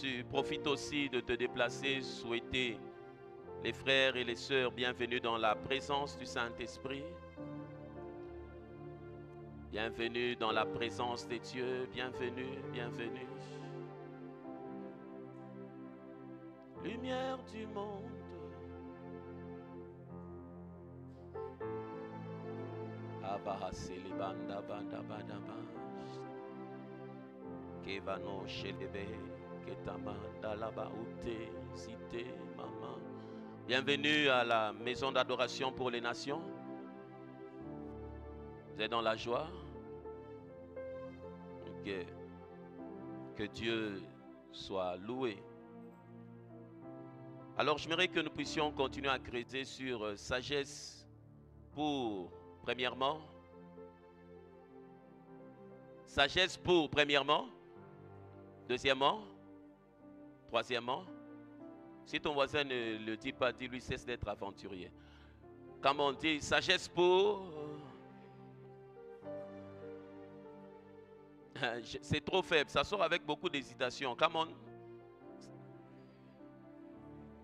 tu profites aussi de te déplacer, souhaiter les frères et les sœurs bienvenus dans la présence du Saint-Esprit. Bienvenue dans la présence de Dieu, bienvenue, bienvenue. Lumière du monde. Abahaseli banda banda banda banda. Kevano shelebe ketama dalaba ute cité maman. Bienvenue à la maison d'adoration pour les nations. Vous êtes dans la joie. Que Dieu soit loué. Alors, j'aimerais que nous puissions continuer à creuser sur sagesse pour, premièrement, sagesse pour, premièrement, deuxièmement, troisièmement. Si ton voisin ne le dit pas, dis-lui cesse d'être aventurier. Comme on dit, sagesse pour... C'est trop faible, ça sort avec beaucoup d'hésitation. Come on.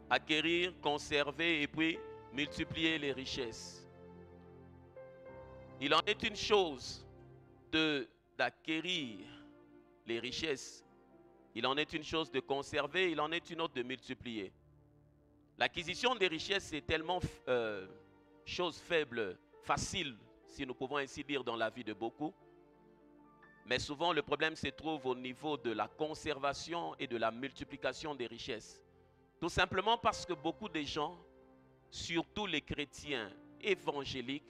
Acquérir, conserver et puis multiplier les richesses. Il en est une chose d'acquérir les richesses. Il en est une chose de conserver, il en est une autre de multiplier. L'acquisition des richesses, c'est tellement chose faible, facile, si nous pouvons ainsi dire, dans la vie de beaucoup. Mais souvent, le problème se trouve au niveau de la conservation et de la multiplication des richesses. Tout simplement parce que beaucoup de gens, surtout les chrétiens évangéliques,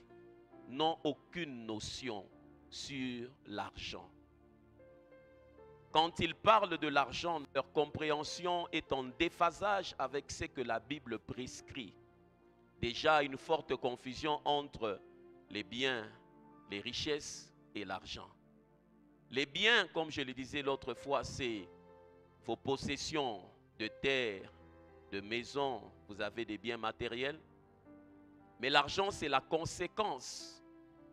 n'ont aucune notion sur l'argent. Quand ils parlent de l'argent, leur compréhension est en déphasage avec ce que la Bible prescrit. Déjà, une forte confusion entre les biens, les richesses et l'argent. Les biens, comme je le disais l'autre fois, c'est vos possessions de terre, de maison, vous avez des biens matériels. Mais l'argent, c'est la conséquence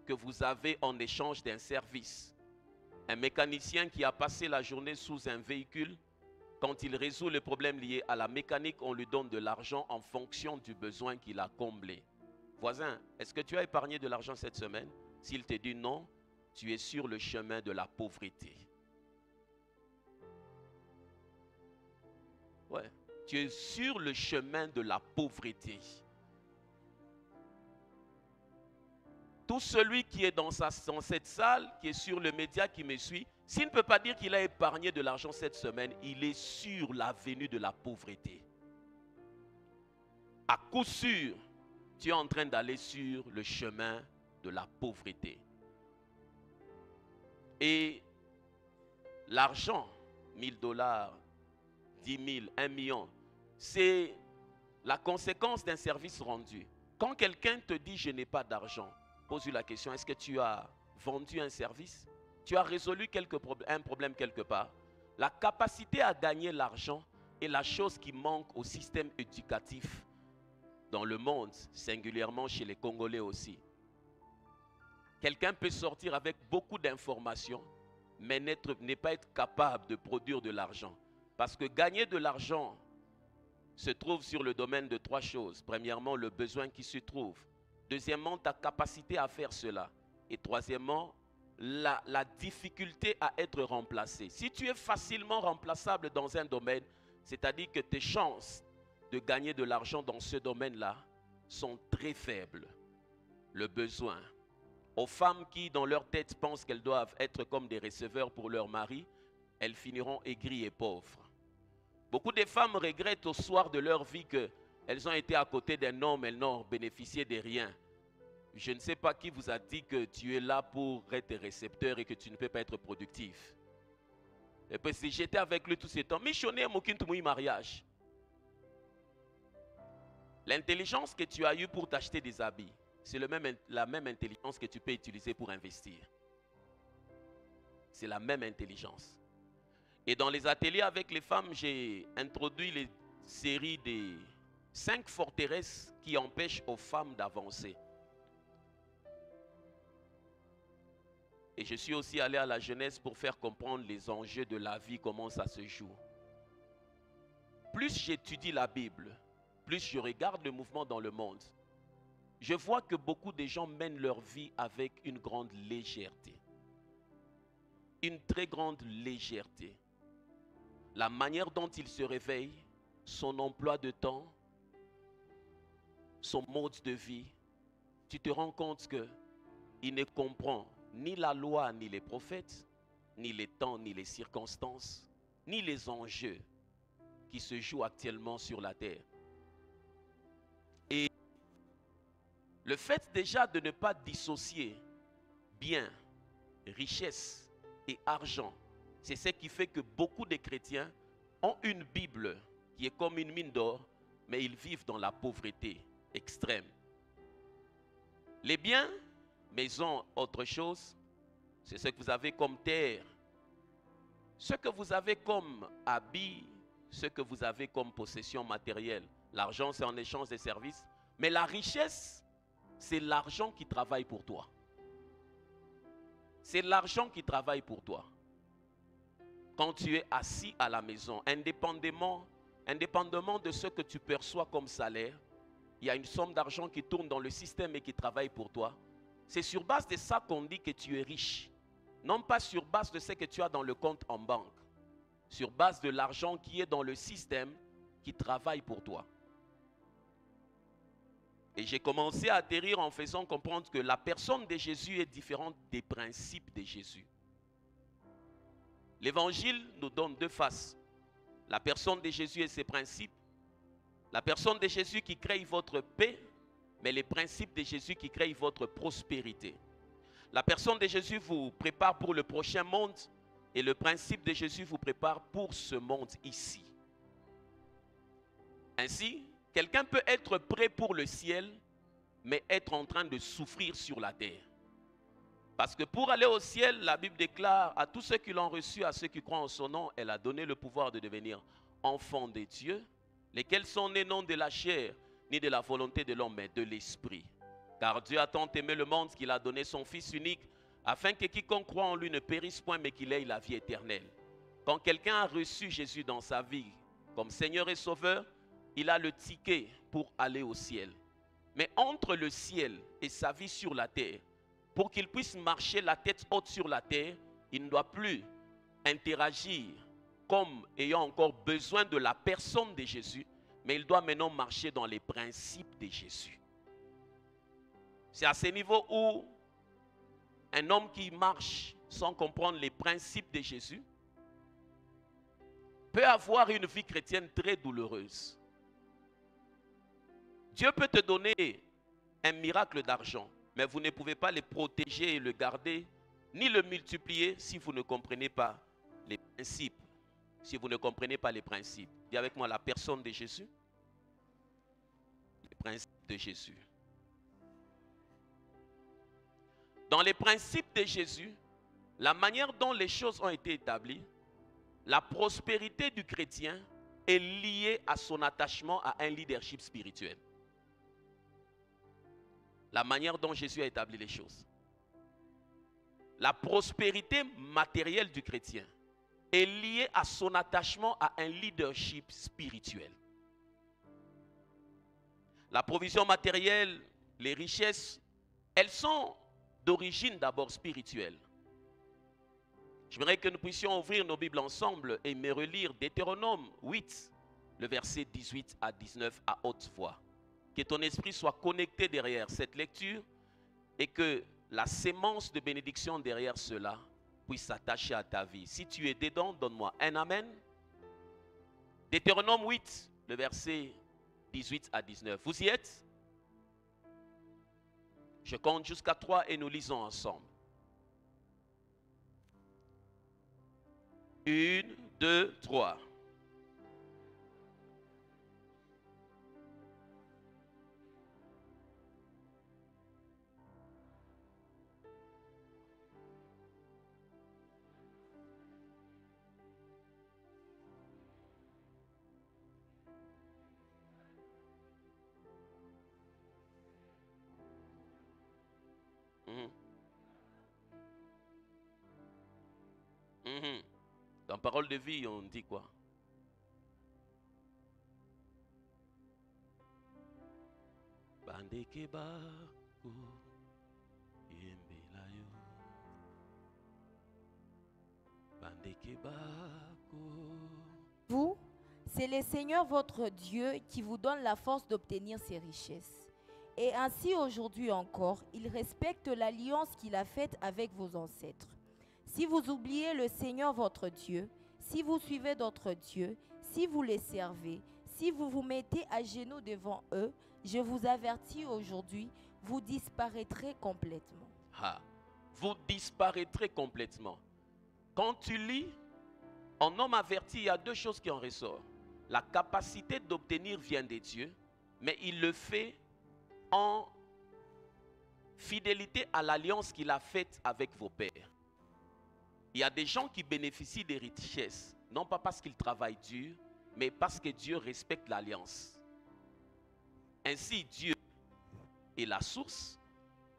que vous avez en échange d'un service. Un mécanicien qui a passé la journée sous un véhicule, quand il résout le problème lié à la mécanique, on lui donne de l'argent en fonction du besoin qu'il a comblé. Voisin, est-ce que tu as épargné de l'argent cette semaine? S'il te dit non, tu es sur le chemin de la pauvreté. Ouais, tu es sur le chemin de la pauvreté. Tout celui qui est dans cette salle, qui est sur le média, qui me suit, s'il ne peut pas dire qu'il a épargné de l'argent cette semaine, il est sur la venue de la pauvreté. À coup sûr, tu es en train d'aller sur le chemin de la pauvreté. Et l'argent, 1000 $, 10 000, 1 million, c'est la conséquence d'un service rendu. Quand quelqu'un te dit « je n'ai pas d'argent », pose-lui la question, est-ce que tu as vendu un service? Tu as résolu un problème quelque part? La capacité à gagner l'argent est la chose qui manque au système éducatif dans le monde, singulièrement chez les Congolais aussi. Quelqu'un peut sortir avec beaucoup d'informations, mais ne pas être capable de produire de l'argent. Parce que gagner de l'argent se trouve sur le domaine de 3 choses. Premièrement, le besoin qui se trouve. Deuxièmement, ta capacité à faire cela. Et troisièmement, la difficulté à être remplacé. Si tu es facilement remplaçable dans un domaine, c'est-à-dire que tes chances de gagner de l'argent dans ce domaine-là sont très faibles. Le besoin. Aux femmes qui, dans leur tête, pensent qu'elles doivent être comme des receveurs pour leur mari, elles finiront aigries et pauvres. Beaucoup de femmes regrettent au soir de leur vie qu'elles ont été à côté d'un homme, elles n'ont bénéficié de rien. Je ne sais pas qui vous a dit que tu es là pour être récepteur et que tu ne peux pas être productif. Et puis si j'étais avec lui tout ce temps, missionnaire mokintumui mariage. L'intelligence que tu as eue pour t'acheter des habits, c'est la même intelligence que tu peux utiliser pour investir. C'est la même intelligence. Et dans les ateliers avec les femmes, j'ai introduit les séries des 5 forteresses qui empêchent aux femmes d'avancer. Et je suis aussi allé à la jeunesse pour faire comprendre les enjeux de la vie, comment ça se joue. plus j'étudie la Bible, plus je regarde le mouvement dans le monde, je vois que beaucoup de gens mènent leur vie avec une grande légèreté. Une très grande légèreté. La manière dont ils se réveillent, son emploi de temps, son mode de vie, tu te rends compte qu'il ne comprend ni la loi, ni les prophètes, ni les temps, ni les circonstances, ni les enjeux qui se jouent actuellement sur la terre. Et le fait déjà de ne pas dissocier bien, richesse et argent, c'est ce qui fait que beaucoup de chrétiens ont une Bible qui est comme une mine d'or, mais ils vivent dans la pauvreté extrême. Les biens, maisons, autre chose, c'est ce que vous avez comme terre, ce que vous avez comme habit, ce que vous avez comme possession matérielle. L'argent, c'est en échange des services, mais la richesse, c'est l'argent qui travaille pour toi. C'est l'argent qui travaille pour toi. Quand tu es assis à la maison, indépendamment de ce que tu perçois comme salaire, il y a une somme d'argent qui tourne dans le système et qui travaille pour toi. C'est sur base de ça qu'on dit que tu es riche. Non pas sur base de ce que tu as dans le compte en banque. Sur base de l'argent qui est dans le système qui travaille pour toi. Et j'ai commencé à atterrir en faisant comprendre que la personne de Jésus est différente des principes de Jésus. L'évangile nous donne deux faces. La personne de Jésus et ses principes. La personne de Jésus qui crée votre paix, mais les principes de Jésus qui créent votre prospérité. La personne de Jésus vous prépare pour le prochain monde et le principe de Jésus vous prépare pour ce monde ici. Ainsi, quelqu'un peut être prêt pour le ciel, mais être en train de souffrir sur la terre. Parce que pour aller au ciel, la Bible déclare à tous ceux qui l'ont reçu, à ceux qui croient en son nom, elle a donné le pouvoir de devenir enfants de Dieu, lesquels sont nés non de la chair, ni de la volonté de l'homme, mais de l'esprit. Car Dieu a tant aimé le monde qu'il a donné son Fils unique, afin que quiconque croit en lui ne périsse point, mais qu'il ait la vie éternelle. Quand quelqu'un a reçu Jésus dans sa vie comme Seigneur et Sauveur, il a le ticket pour aller au ciel. Mais entre le ciel et sa vie sur la terre, pour qu'il puisse marcher la tête haute sur la terre, il ne doit plus interagir comme ayant encore besoin de la personne de Jésus, mais il doit maintenant marcher dans les principes de Jésus. C'est à ce niveau où un homme qui marche sans comprendre les principes de Jésus peut avoir une vie chrétienne très douloureuse. Dieu peut te donner un miracle d'argent, mais vous ne pouvez pas le protéger et le garder, ni le multiplier si vous ne comprenez pas les principes. Si vous ne comprenez pas les principes. Dis avec moi la personne de Jésus. Les principes de Jésus. Dans les principes de Jésus, la manière dont les choses ont été établies, la prospérité du chrétien est liée à son attachement à un leadership spirituel. La manière dont Jésus a établi les choses. La prospérité matérielle du chrétien est liée à son attachement à un leadership spirituel. La provision matérielle, les richesses, elles sont d'origine d'abord spirituelle. J'aimerais que nous puissions ouvrir nos Bibles ensemble et me relire Deutéronome 8, le verset 18 à 19 à haute voix. Que ton esprit soit connecté derrière cette lecture et que la sémence de bénédiction derrière cela puisse s'attacher à ta vie. Si tu es dedans, donne-moi un amen. Deutéronome 8, le verset 18 à 19. Vous y êtes? Je compte jusqu'à 3 et nous lisons ensemble. 1, 2, 3. Dans Parole de vie, on dit quoi? Vous, c'est le Seigneur votre Dieu qui vous donne la force d'obtenir ces richesses. Et ainsi aujourd'hui encore, il respecte l'alliance qu'il a faite avec vos ancêtres. Si vous oubliez le Seigneur votre Dieu, si vous suivez d'autres dieux, si vous les servez, si vous vous mettez à genoux devant eux, je vous avertis aujourd'hui, vous disparaîtrez complètement. Ah, vous disparaîtrez complètement. Quand tu lis, en homme averti, il y a deux choses qui en ressortent. La capacité d'obtenir vient des dieux, mais il le fait en fidélité à l'alliance qu'il a faite avec vos pères. Il y a des gens qui bénéficient des richesses, non pas parce qu'ils travaillent dur, mais parce que Dieu respecte l'alliance. Ainsi, Dieu est la source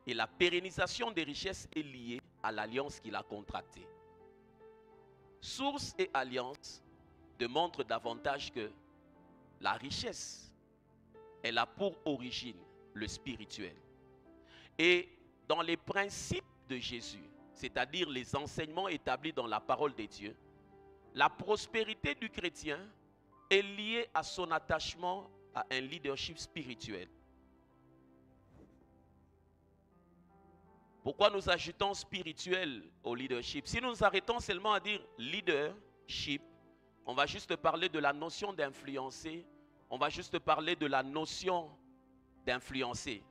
et la pérennisation des richesses est liée à l'alliance qu'il a contractée. Source et alliance démontrent davantage que la richesse, elle a pour origine le spirituel. Et dans les principes de Jésus, c'est-à-dire les enseignements établis dans la parole de Dieu, la prospérité du chrétien est liée à son attachement à un leadership spirituel. Pourquoi nous ajoutons spirituel au leadership? Si nous nous arrêtons seulement à dire leadership, on va juste parler de la notion d'influencer, on va juste parler de la notion d'influencer.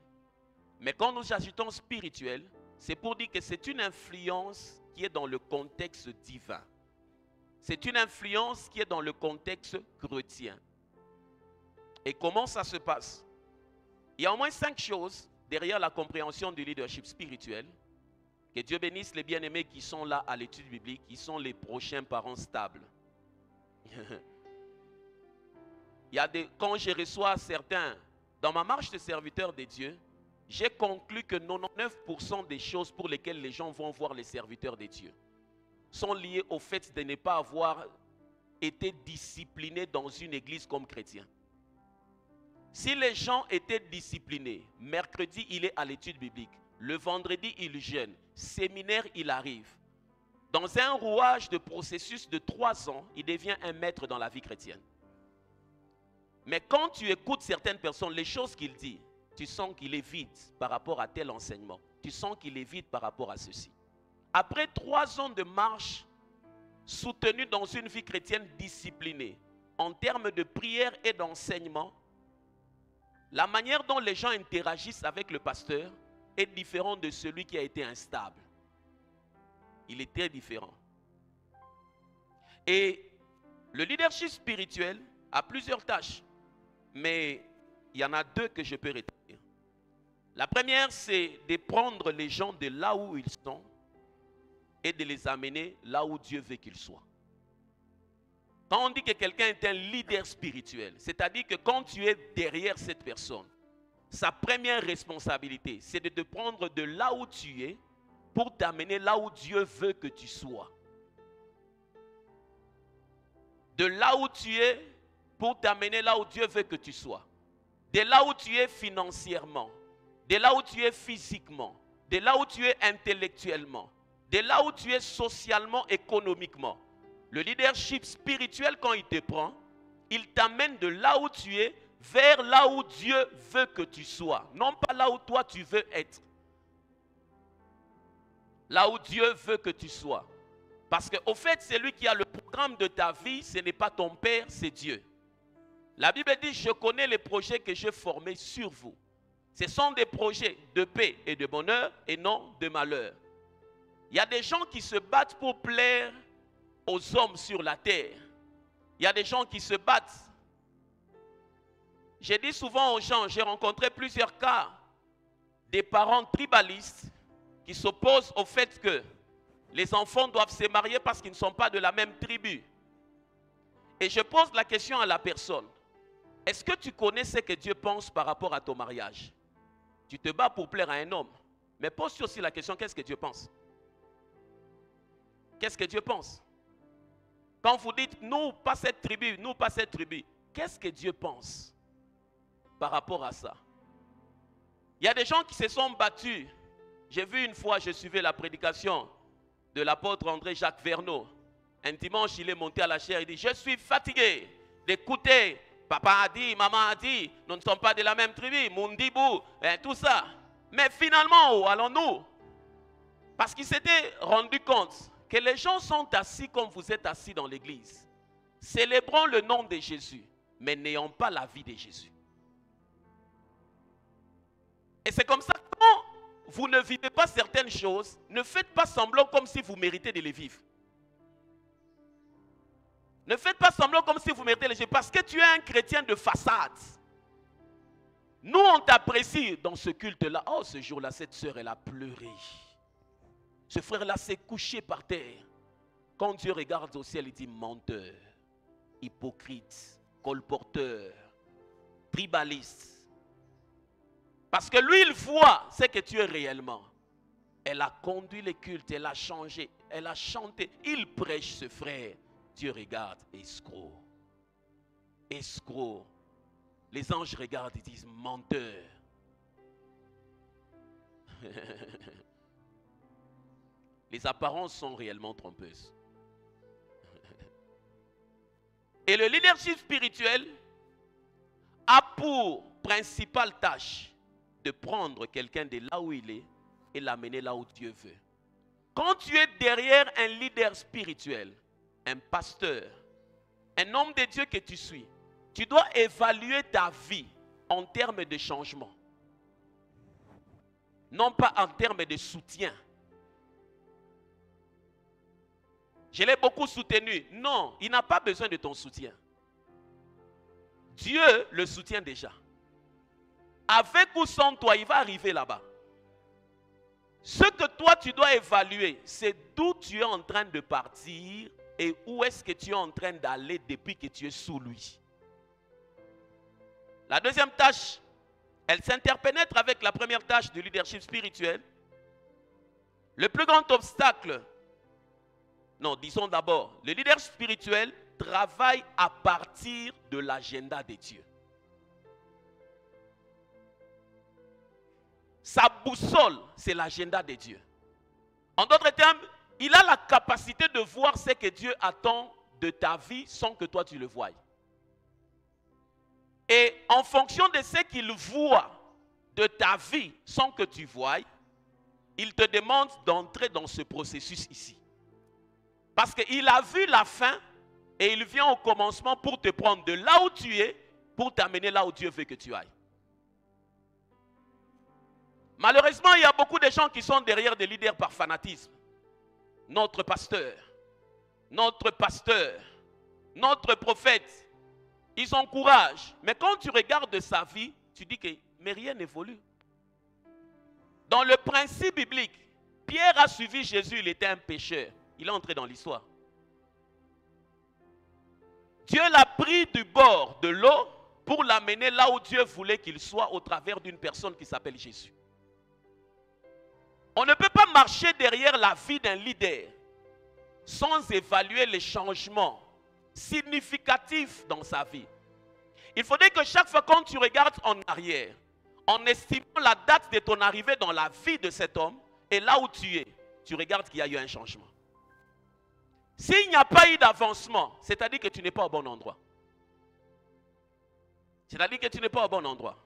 Mais quand nous ajoutons spirituel, c'est pour dire que c'est une influence qui est dans le contexte divin. C'est une influence qui est dans le contexte chrétien. Et comment ça se passe? Il y a au moins 5 choses derrière la compréhension du leadership spirituel. Que Dieu bénisse les bien-aimés qui sont là à l'étude biblique, qui sont les prochains parents stables. Quand je reçois certains, dans ma marche de serviteur de Dieu, j'ai conclu que 99% des choses pour lesquelles les gens vont voir les serviteurs de Dieu sont liées au fait de ne pas avoir été disciplinés dans une église comme chrétien. Si les gens étaient disciplinés, mercredi il est à l'étude biblique, le vendredi il jeûne, séminaire il arrive. Dans un rouage de processus de 3 ans, il devient un maître dans la vie chrétienne. Mais quand tu écoutes certaines personnes, les choses qu'il dit, tu sens qu'il est vide par rapport à tel enseignement. Tu sens qu'il est vide par rapport à ceci. Après 3 ans de marche soutenue dans une vie chrétienne disciplinée, en termes de prière et d'enseignement, la manière dont les gens interagissent avec le pasteur est différente de celui qui a été instable. Il est très différent. Et le leadership spirituel a plusieurs tâches, mais il y en a 2 que je peux retenir. La première, c'est de prendre les gens de là où ils sont et de les amener là où Dieu veut qu'ils soient. Quand on dit que quelqu'un est un leader spirituel, c'est-à-dire que quand tu es derrière cette personne, sa première responsabilité, c'est de te prendre de là où tu es pour t'amener là où Dieu veut que tu sois. De là où tu es pour t'amener là où Dieu veut que tu sois. De là où tu es financièrement, de là où tu es physiquement, de là où tu es intellectuellement, de là où tu es socialement, économiquement. Le leadership spirituel, quand il te prend, il t'amène de là où tu es vers là où Dieu veut que tu sois. Non pas là où toi tu veux être. Là où Dieu veut que tu sois. Parce qu'au fait, celui qui a le programme de ta vie, ce n'est pas ton père, c'est Dieu. La Bible dit, je connais les projets que j'ai formés sur vous. Ce sont des projets de paix et de bonheur et non de malheur. Il y a des gens qui se battent pour plaire aux hommes sur la terre. Il y a des gens qui se battent. J'ai dit souvent aux gens, j'ai rencontré plusieurs cas des parents tribalistes qui s'opposent au fait que les enfants doivent se marier parce qu'ils ne sont pas de la même tribu. Et je pose la question à la personne. Est-ce que tu connais ce que Dieu pense par rapport à ton mariage? Tu te bats pour plaire à un homme. Mais pose-toi aussi la question, qu'est-ce que Dieu pense? Qu'est-ce que Dieu pense? Quand vous dites, nous, pas cette tribu, nous, pas cette tribu, qu'est-ce que Dieu pense par rapport à ça? Il y a des gens qui se sont battus. J'ai vu une fois, je suivais la prédication de l'apôtre André-Jacques Verneau. Un dimanche, il est monté à la chaire, il dit, je suis fatigué d'écouter. Papa a dit, maman a dit, nous ne sommes pas de la même tribu, Mundibou, tout ça. Mais finalement, où allons-nous? Parce qu'il s'était rendu compte que les gens sont assis comme vous êtes assis dans l'église. Célébrons le nom de Jésus, mais n'ayons pas la vie de Jésus. Et c'est comme ça que quand vous ne vivez pas certaines choses, ne faites pas semblant comme si vous méritez de les vivre. Ne faites pas semblant comme si vous méritez les vivre parce que tu es un chrétien de façade. Nous, on t'apprécie dans ce culte-là. Oh, ce jour-là, cette sœur, elle a pleuré. Ce frère-là s'est couché par terre. Quand Dieu regarde au ciel, il dit menteur, hypocrite, colporteur, tribaliste. Parce que lui, il voit ce que tu es réellement. Elle a conduit les cultes, elle a changé, elle a chanté. Il prêche ce frère. Dieu regarde, escroc. Escroc. Les anges regardent et disent menteur. Les apparences sont réellement trompeuses. Et le leadership spirituel a pour principale tâche de prendre quelqu'un de là où il est et l'amener là où Dieu veut. Quand tu es derrière un leader spirituel, un pasteur, un homme de Dieu que tu suis, tu dois évaluer ta vie en termes de changement. Non pas en termes de soutien. Je l'ai beaucoup soutenu. Non, il n'a pas besoin de ton soutien. Dieu le soutient déjà. Avec ou sans toi, il va arriver là-bas. Ce que toi, tu dois évaluer, c'est d'où tu es en train de partir et où est-ce que tu es en train d'aller depuis que tu es sous lui. La deuxième tâche, elle s'interpénètre avec la première tâche du leadership spirituel. Le plus grand obstacle, non, disons d'abord, le leader spirituel travaille à partir de l'agenda de Dieu. Sa boussole, c'est l'agenda de Dieu. En d'autres termes, il a la capacité de voir ce que Dieu attend de ta vie sans que toi tu le voies. Et en fonction de ce qu'il voit de ta vie sans que tu voies, il te demande d'entrer dans ce processus ici. Parce qu'il a vu la fin et il vient au commencement pour te prendre de là où tu es, pour t'amener là où Dieu veut que tu ailles. Malheureusement, il y a beaucoup de gens qui sont derrière des leaders par fanatisme. Notre pasteur, notre prophète, ils ont courage. Mais quand tu regardes sa vie, tu dis que mais rien n'évolue. Dans le principe biblique, Pierre a suivi Jésus, il était un pécheur. Il est entré dans l'histoire. Dieu l'a pris du bord de l'eau pour l'amener là où Dieu voulait qu'il soit au travers d'une personne qui s'appelle Jésus. On ne peut pas marcher derrière la vie d'un leader sans évaluer les changements significatifs dans sa vie. Il faudrait que chaque fois quand tu regardes en arrière, en estimant la date de ton arrivée dans la vie de cet homme, et là où tu es, tu regardes qu'il y a eu un changement. S'il n'y a pas eu d'avancement, c'est-à-dire que tu n'es pas au bon endroit. C'est-à-dire que tu n'es pas au bon endroit.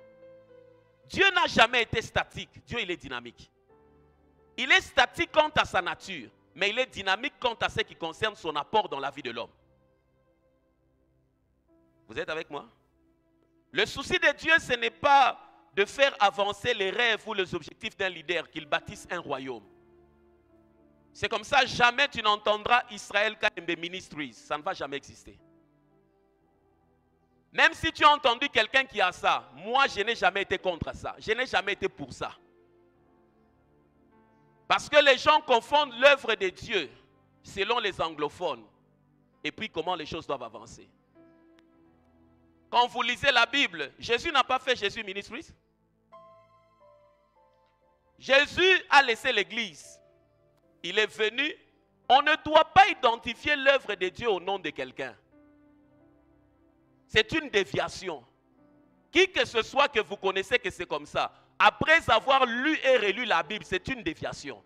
Dieu n'a jamais été statique. Dieu, il est dynamique. Il est statique quant à sa nature, mais il est dynamique quant à ce qui concerne son apport dans la vie de l'homme. Vous êtes avec moi? Le souci de Dieu, ce n'est pas de faire avancer les rêves ou les objectifs d'un leader, qu'il bâtisse un royaume. C'est comme ça, jamais tu n'entendras Israel Kayembe Ministries. Ça ne va jamais exister. Même si tu as entendu quelqu'un qui a ça, moi je n'ai jamais été contre ça. Je n'ai jamais été pour ça. Parce que les gens confondent l'œuvre de Dieu selon les anglophones. Et puis comment les choses doivent avancer. Quand vous lisez la Bible, Jésus n'a pas fait Jésus Ministries. Jésus a laissé l'église. Il est venu. On ne doit pas identifier l'œuvre de Dieu au nom de quelqu'un. C'est une déviation. Qui que ce soit que vous connaissez que c'est comme ça, après avoir lu et relu la Bible, c'est une déviation.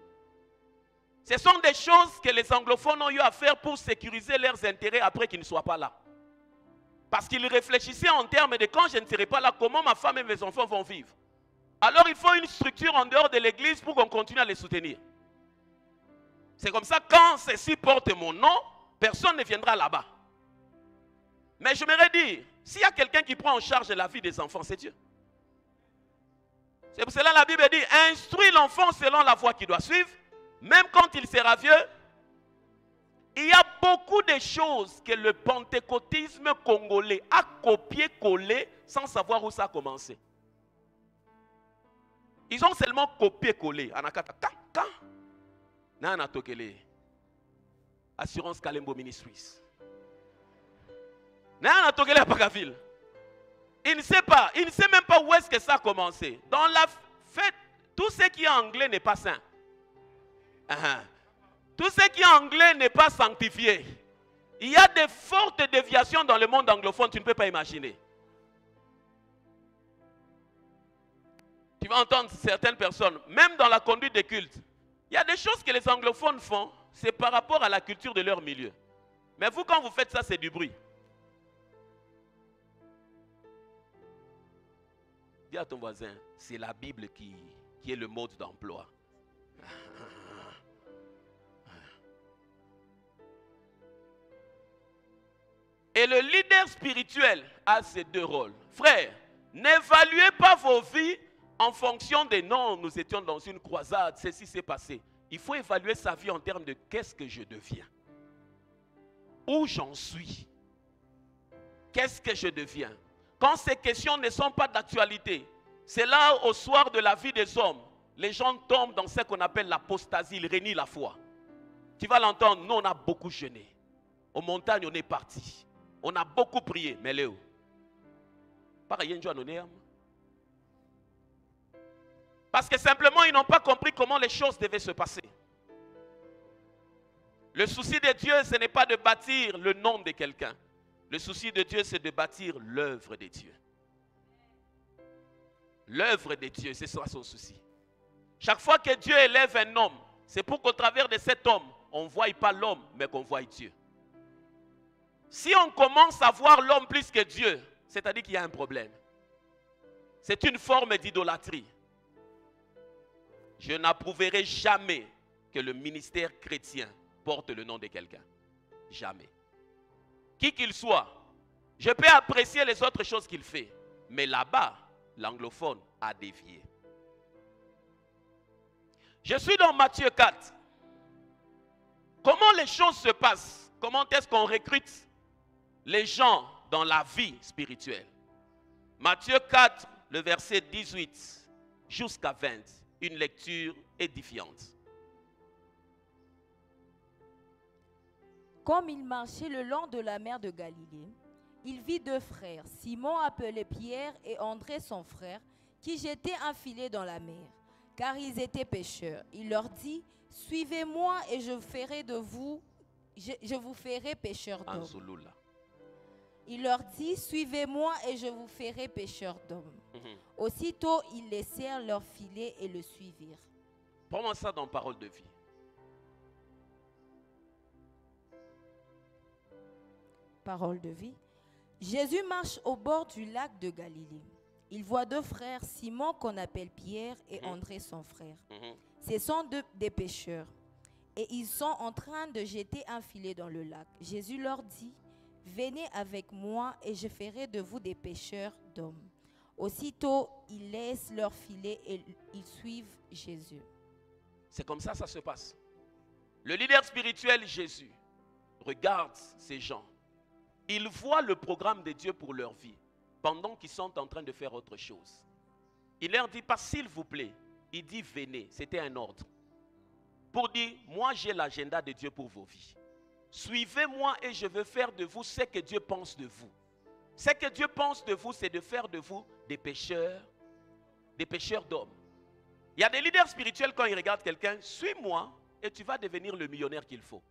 Ce sont des choses que les anglophones ont eu à faire pour sécuriser leurs intérêts après qu'ils ne soient pas là. Parce qu'ils réfléchissaient en termes de quand je ne serai pas là, comment ma femme et mes enfants vont vivre. Alors il faut une structure en dehors de l'église pour qu'on continue à les soutenir. C'est comme ça, quand ceci porte mon nom, personne ne viendra là-bas. Mais je m'aurais dit, s'il y a quelqu'un qui prend en charge la vie des enfants, c'est Dieu. C'est pour cela que la Bible dit, instruis l'enfant selon la voie qu'il doit suivre, même quand il sera vieux. Il y a beaucoup de choses que le pentecôtisme congolais a copié-collé sans savoir où ça a commencé. Ils ont seulement copié-collé. Assurance Kalembo Ministries. Il ne sait pas, il ne sait même pas où est-ce que ça a commencé. Dans la fête, tout ce qui est anglais n'est pas saint. Tout ce qui est anglais n'est pas sanctifié. Il y a de fortes déviations dans le monde anglophone, tu ne peux pas imaginer. Tu vas entendre certaines personnes, même dans la conduite des cultes, il y a des choses que les anglophones font, c'est par rapport à la culture de leur milieu. Mais vous, quand vous faites ça, c'est du bruit. Dis à ton voisin, c'est la Bible qui est le mode d'emploi. Et le leader spirituel a ces deux rôles. Frère, n'évaluez pas vos vies en fonction des non, nous étions dans une croisade, ceci s'est passé. Il faut évaluer sa vie en termes de qu'est-ce que je deviens. Où j'en suis. Qu'est-ce que je deviens. Quand ces questions ne sont pas d'actualité, c'est là au soir de la vie des hommes, les gens tombent dans ce qu'on appelle l'apostasie, ils renient la foi. Tu vas l'entendre, nous on a beaucoup jeûné. Aux montagnes on est parti. On a beaucoup prié, mais Léo. Parce que simplement, ils n'ont pas compris comment les choses devaient se passer. Le souci de Dieu, ce n'est pas de bâtir le nom de quelqu'un. Le souci de Dieu, c'est de bâtir l'œuvre de Dieu. L'œuvre de Dieu, c'est ça son souci. Chaque fois que Dieu élève un homme, c'est pour qu'au travers de cet homme, on ne voie pas l'homme, mais qu'on voie Dieu. Si on commence à voir l'homme plus que Dieu, c'est-à-dire qu'il y a un problème. C'est une forme d'idolâtrie. Je n'approuverai jamais que le ministère chrétien porte le nom de quelqu'un. Jamais. Qui qu'il soit, je peux apprécier les autres choses qu'il fait. Mais là-bas, l'anglophone a dévié. Je suis dans Matthieu 4. Comment les choses se passent? Comment est-ce qu'on recrute les gens dans la vie spirituelle? Matthieu 4, le verset 18 jusqu'à 20. Une lecture édifiante. Comme il marchait le long de la mer de Galilée, il vit deux frères, Simon appelé Pierre et André son frère, qui jetaient un filet dans la mer, car ils étaient pêcheurs. Il leur dit, suivez-moi et je vous ferai pêcheurs d'hommes. Il leur dit, suivez-moi et je vous ferai pêcheurs d'hommes. Aussitôt, ils laissèrent leur filet et le suivirent. Prends-moi ça dans Parole de vie. Parole de vie. Jésus marche au bord du lac de Galilée. Il voit deux frères, Simon qu'on appelle Pierre et André son frère. Ce sont des pêcheurs. Et ils sont en train de jeter un filet dans le lac. Jésus leur dit, venez avec moi et je ferai de vous des pêcheurs d'hommes. Aussitôt, ils laissent leur filet et ils suivent Jésus. C'est comme ça se passe. Le leader spirituel Jésus regarde ces gens. Il voit le programme de Dieu pour leur vie pendant qu'ils sont en train de faire autre chose. Il leur dit pas s'il vous plaît. Il dit venez. C'était un ordre. Pour dire, moi j'ai l'agenda de Dieu pour vos vies. Suivez-moi et je veux faire de vous ce que Dieu pense de vous. Ce que Dieu pense de vous, c'est de faire de vous des pêcheurs d'hommes. Il y a des leaders spirituels, quand ils regardent quelqu'un, suis-moi et tu vas devenir le millionnaire qu'il faut.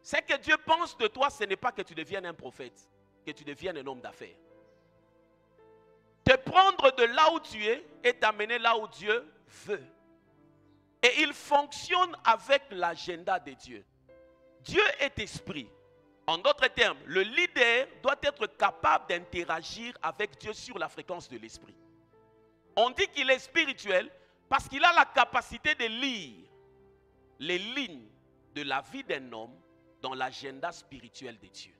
Ce que Dieu pense de toi, ce n'est pas que tu deviennes un prophète, que tu deviennes un homme d'affaires. Te prendre de là où tu es et t'amener là où Dieu veut. Et il fonctionne avec l'agenda de Dieu. Dieu est esprit. En d'autres termes, le leader doit être capable d'interagir avec Dieu sur la fréquence de l'esprit. On dit qu'il est spirituel parce qu'il a la capacité de lire les lignes de la vie d'un homme dans l'agenda spirituel de Dieu.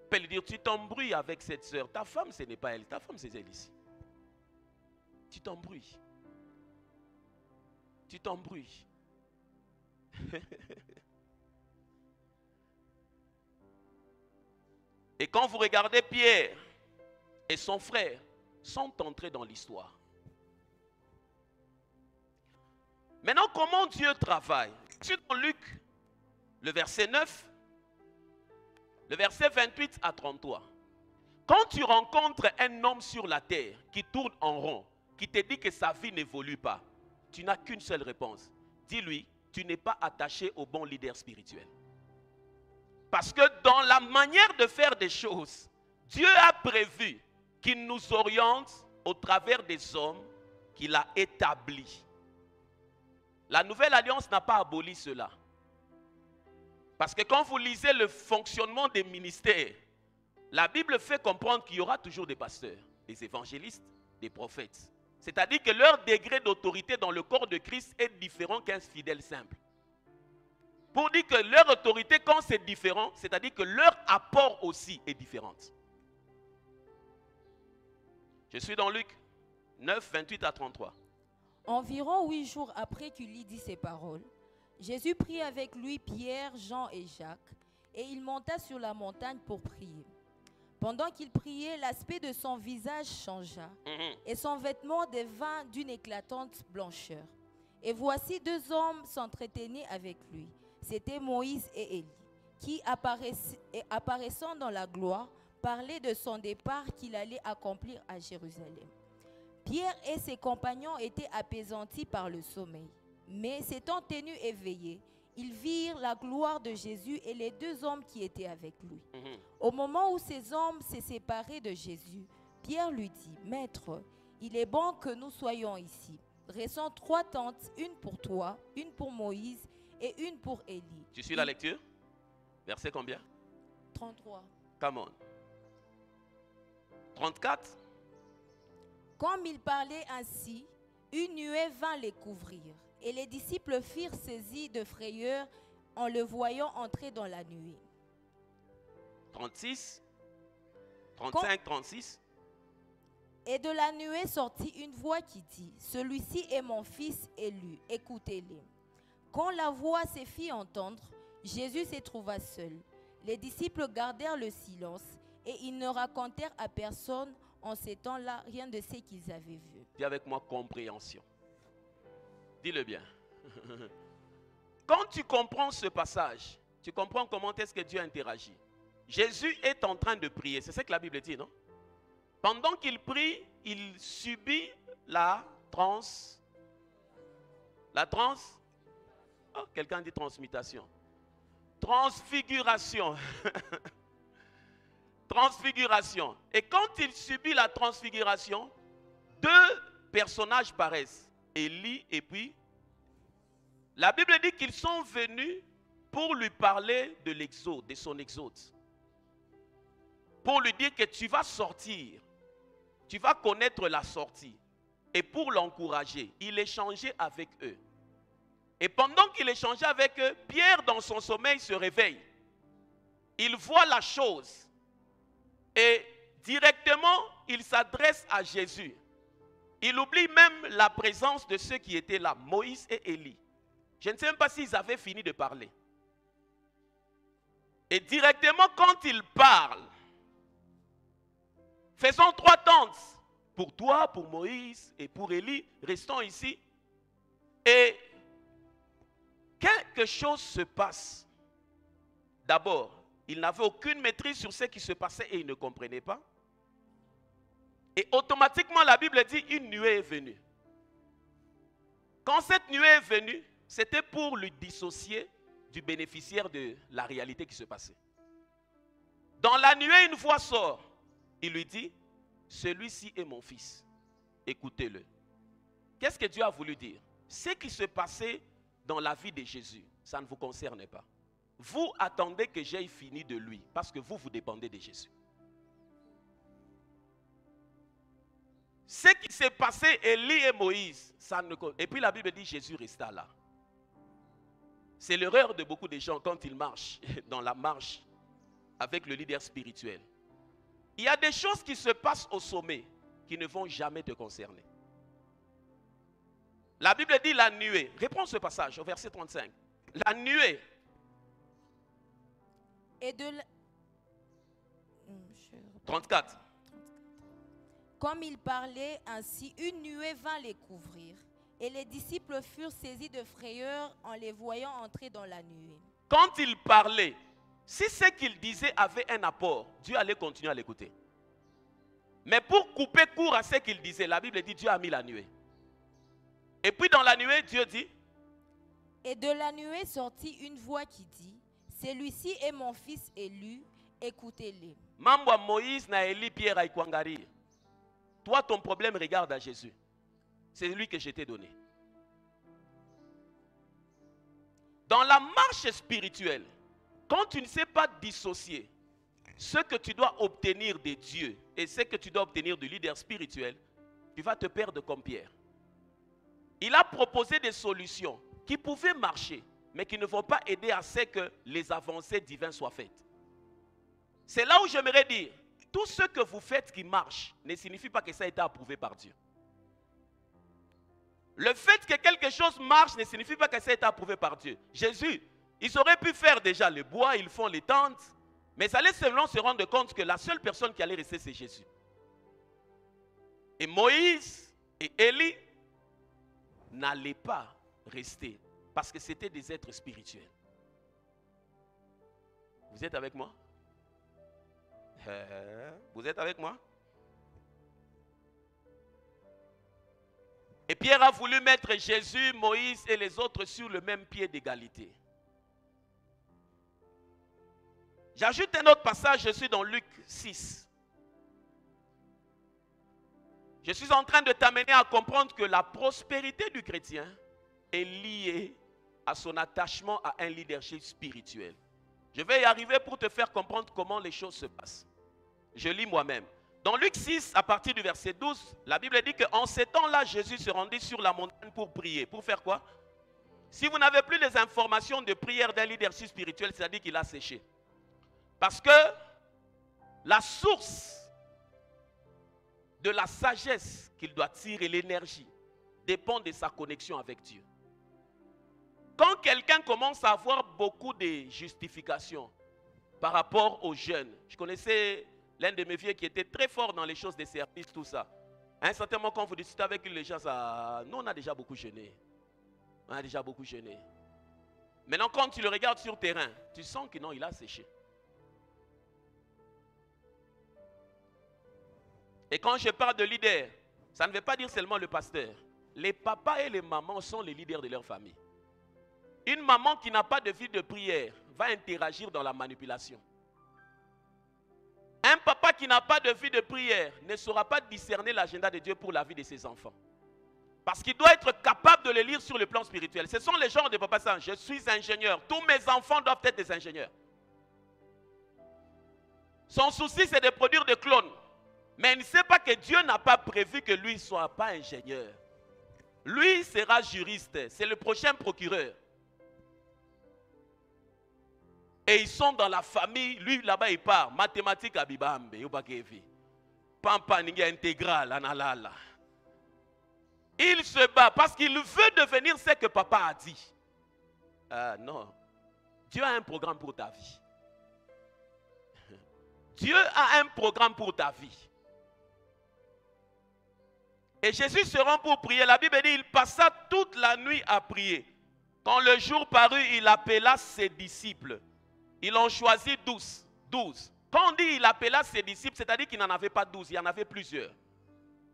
On peut lui dire, tu t'embrouilles avec cette sœur. Ta femme, ce n'est pas elle. Ta femme, c'est elle ici. Tu t'embrouilles. Tu t'embrouilles. Et quand vous regardez Pierre et son frère sont entrés dans l'histoire. Maintenant, comment Dieu travaille? C'est dans Luc, le verset 9, le verset 28 à 33. Quand tu rencontres un homme sur la terre qui tourne en rond, qui te dit que sa vie n'évolue pas, tu n'as qu'une seule réponse. Dis-lui, tu n'es pas attaché au bon leader spirituel. Parce que dans la manière de faire des choses, Dieu a prévu qu'il nous oriente au travers des hommes qu'il a établis. La nouvelle alliance n'a pas aboli cela. Parce que quand vous lisez le fonctionnement des ministères, la Bible fait comprendre qu'il y aura toujours des pasteurs, des évangélistes, des prophètes. C'est-à-dire que leur degré d'autorité dans le corps de Christ est différent qu'un fidèle simple. Pour dire que leur autorité, quand c'est différent, c'est-à-dire que leur apport aussi est différent. Je suis dans Luc 9, 28 à 33. Environ 8 jours après qu'il eut dit ces paroles, Jésus prit avec lui Pierre, Jean et Jacques, et il monta sur la montagne pour prier. Pendant qu'il priait, l'aspect de son visage changea, et son vêtement devint d'une éclatante blancheur. Et voici 2 hommes s'entretenaient avec lui. C'étaient Moïse et Élie, qui apparaissant dans la gloire, parlaient de son départ qu'il allait accomplir à Jérusalem. Pierre et ses compagnons étaient apaisantis par le sommeil. Mais s'étant tenus éveillés, ils virent la gloire de Jésus et les 2 hommes qui étaient avec lui. Au moment où ces hommes se séparaient de Jésus, Pierre lui dit, « Maître, il est bon que nous soyons ici. Dressons 3 tentes, une pour toi, une pour Moïse et une pour Élie. » Tu suis la lecture? Verset combien? 33. Come on. 34. Comme il parlait ainsi, une nuée vint les couvrir. Et les disciples furent saisis de frayeur en le voyant entrer dans la nuée. 36. 35, 36. Et de la nuée sortit une voix qui dit, « Celui-ci est mon fils élu, écoutez-le. » Quand la voix se fit entendre, Jésus se trouva seul. Les disciples gardèrent le silence et ils ne racontèrent à personne en ces temps-là rien de ce qu'ils avaient vu. Dis avec moi compréhension. Dis-le bien. Quand tu comprends ce passage, tu comprends comment est-ce que Dieu interagit. Jésus est en train de prier. C'est ce que la Bible dit, non? Pendant qu'il prie, il subit la transe. Oh, quelqu'un dit transmutation. Transfiguration. Transfiguration. Et quand il subit la transfiguration, 2 personnages paraissent. Élie et puis, la Bible dit qu'ils sont venus pour lui parler de l'exode, de son exode. Pour lui dire que tu vas sortir, tu vas connaître la sortie. Et pour l'encourager, il échangeait avec eux. Et pendant qu'il échangeait avec eux, Pierre dans son sommeil se réveille. Il voit la chose. Et directement, il s'adresse à Jésus. Il oublie même la présence de ceux qui étaient là, Moïse et Élie. Je ne sais même pas s'ils avaient fini de parler. Et directement, quand il parle, faisons 3 tentes. Pour toi, pour Moïse et pour Élie, restons ici. Et quelque chose se passe. D'abord, il n'avait aucune maîtrise sur ce qui se passait et il ne comprenait pas. Et automatiquement, la Bible dit, une nuée est venue. Quand cette nuée est venue, c'était pour lui dissocier du bénéficiaire de la réalité qui se passait. Dans la nuée, une voix sort. Il lui dit, celui-ci est mon fils, écoutez-le. Qu'est-ce que Dieu a voulu dire? Ce qui se passait dans la vie de Jésus, ça ne vous concerne pas. Vous attendez que j'aie fini de lui, parce que vous dépendez de Jésus. Ce qui s'est passé, Élie et Moïse, ça ne... Et puis la Bible dit Jésus resta là. C'est l'erreur de beaucoup de gens quand ils marchent dans la marche avec le leader spirituel. Il y a des choses qui se passent au sommet qui ne vont jamais te concerner. La Bible dit la nuée. Reprends ce passage au verset 35. La nuée. Et de 34. Comme il parlait ainsi, une nuée vint les couvrir. Et les disciples furent saisis de frayeur en les voyant entrer dans la nuée. Quand il parlait, si ce qu'il disait avait un apport, Dieu allait continuer à l'écouter. Mais pour couper court à ce qu'il disait, la Bible dit Dieu a mis la nuée. Et puis dans la nuée, Dieu dit. Et de la nuée sortit une voix qui dit, celui-ci est mon fils élu, écoutez-le. Mambo Moïse na Élie Pierre Aikwangari. Toi, ton problème, regarde à Jésus. C'est lui que je t'ai donné. Dans la marche spirituelle, quand tu ne sais pas dissocier ce que tu dois obtenir de Dieu et ce que tu dois obtenir du leader spirituel, tu vas te perdre comme Pierre. Il a proposé des solutions qui pouvaient marcher, mais qui ne vont pas aider à ce que les avancées divines soient faites. C'est là où j'aimerais dire, tout ce que vous faites qui marche ne signifie pas que ça a été approuvé par Dieu. Le fait que quelque chose marche ne signifie pas que ça a été approuvé par Dieu. Jésus, ils auraient pu faire déjà les bois, ils font les tentes, mais ils allaient seulement se rendre compte que la seule personne qui allait rester, c'est Jésus. Et Moïse et Élie n'allaient pas rester parce que c'était des êtres spirituels. Vous êtes avec moi? Vous êtes avec moi? Et Pierre a voulu mettre Jésus, Moïse et les autres sur le même pied d'égalité. J'ajoute un autre passage, je suis dans Luc 6. Je suis en train de t'amener à comprendre que la prospérité du chrétien est liée à son attachement à un leadership spirituel. Je vais y arriver pour te faire comprendre comment les choses se passent. Je lis moi-même. Dans Luc 6, à partir du verset 12, la Bible dit qu'en ces temps-là, Jésus se rendit sur la montagne pour prier. Pour faire quoi? Si vous n'avez plus les informations de prière d'un leadership spirituel, c'est-à-dire qu'il a séché. Parce que la source de la sagesse qu'il doit tirer, l'énergie, dépend de sa connexion avec Dieu. Quand quelqu'un commence à avoir beaucoup de justifications par rapport aux jeunes, je connaissais l'un de mes vieux qui était très fort dans les choses des services, tout ça. À un certain moment, quand vous discutez avec les gens, ça, nous on a déjà beaucoup jeûné. On a déjà beaucoup jeûné. Maintenant, quand tu le regardes sur le terrain, tu sens que non, il a séché. Et quand je parle de leader, ça ne veut pas dire seulement le pasteur. Les papas et les mamans sont les leaders de leur famille. Une maman qui n'a pas de vie de prière va interagir dans la manipulation. Un papa qui n'a pas de vie de prière ne saura pas discerner l'agenda de Dieu pour la vie de ses enfants. Parce qu'il doit être capable de le lire sur le plan spirituel. Ce sont les gens de papa ça. Je suis ingénieur. Tous mes enfants doivent être des ingénieurs. Son souci, c'est de produire des clones. Mais il ne sait pas que Dieu n'a pas prévu que lui ne soit pas ingénieur. Lui sera juriste. C'est le prochain procureur. Et ils sont dans la famille. Lui, là-bas, il part. Mathématiques à Bibambe. Pampa Ninga intégral. Analala. Il se bat parce qu'il veut devenir ce que papa a dit. Non. Dieu a un programme pour ta vie. Dieu a un programme pour ta vie. Et Jésus se rend pour prier. La Bible dit il passa toute la nuit à prier. Quand le jour parut, il appela ses disciples. Ils ont choisi 12. Quand on dit il appela ses disciples, c'est-à-dire qu'il n'en avait pas 12, il y en avait plusieurs.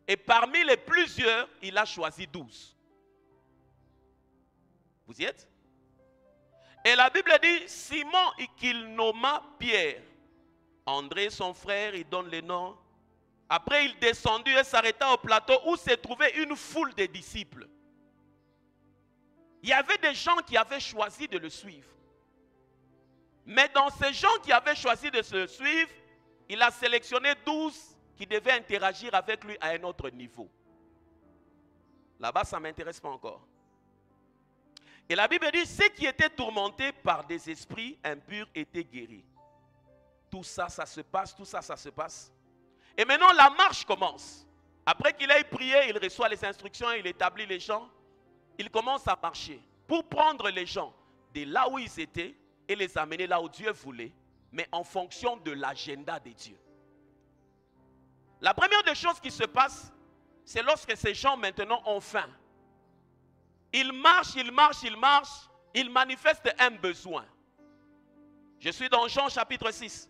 Et parmi les plusieurs, il a choisi 12. Vous y êtes? Et la Bible dit, Simon, qu'il nomma Pierre. André, son frère, il donne le nom Après, il descendit et s'arrêta au plateau où se trouvait une foule de disciples. Il y avait des gens qui avaient choisi de le suivre. Mais dans ces gens qui avaient choisi de se suivre, il a sélectionné 12 qui devaient interagir avec lui à un autre niveau. Là-bas, ça ne m'intéresse pas encore. Et la Bible dit, ceux qui étaient tourmentés par des esprits impurs étaient guéris. Tout ça, ça se passe, tout ça, ça se passe. Et maintenant, la marche commence. Après qu'il ait prié, il reçoit les instructions, il établit les gens. Il commence à marcher pour prendre les gens de là où ils étaient et les amener là où Dieu voulait, mais en fonction de l'agenda de Dieu. La première des choses qui se passe, c'est lorsque ces gens maintenant ont faim. Ils marchent, ils marchent, ils marchent, ils manifestent un besoin. Je suis dans Jean chapitre 6.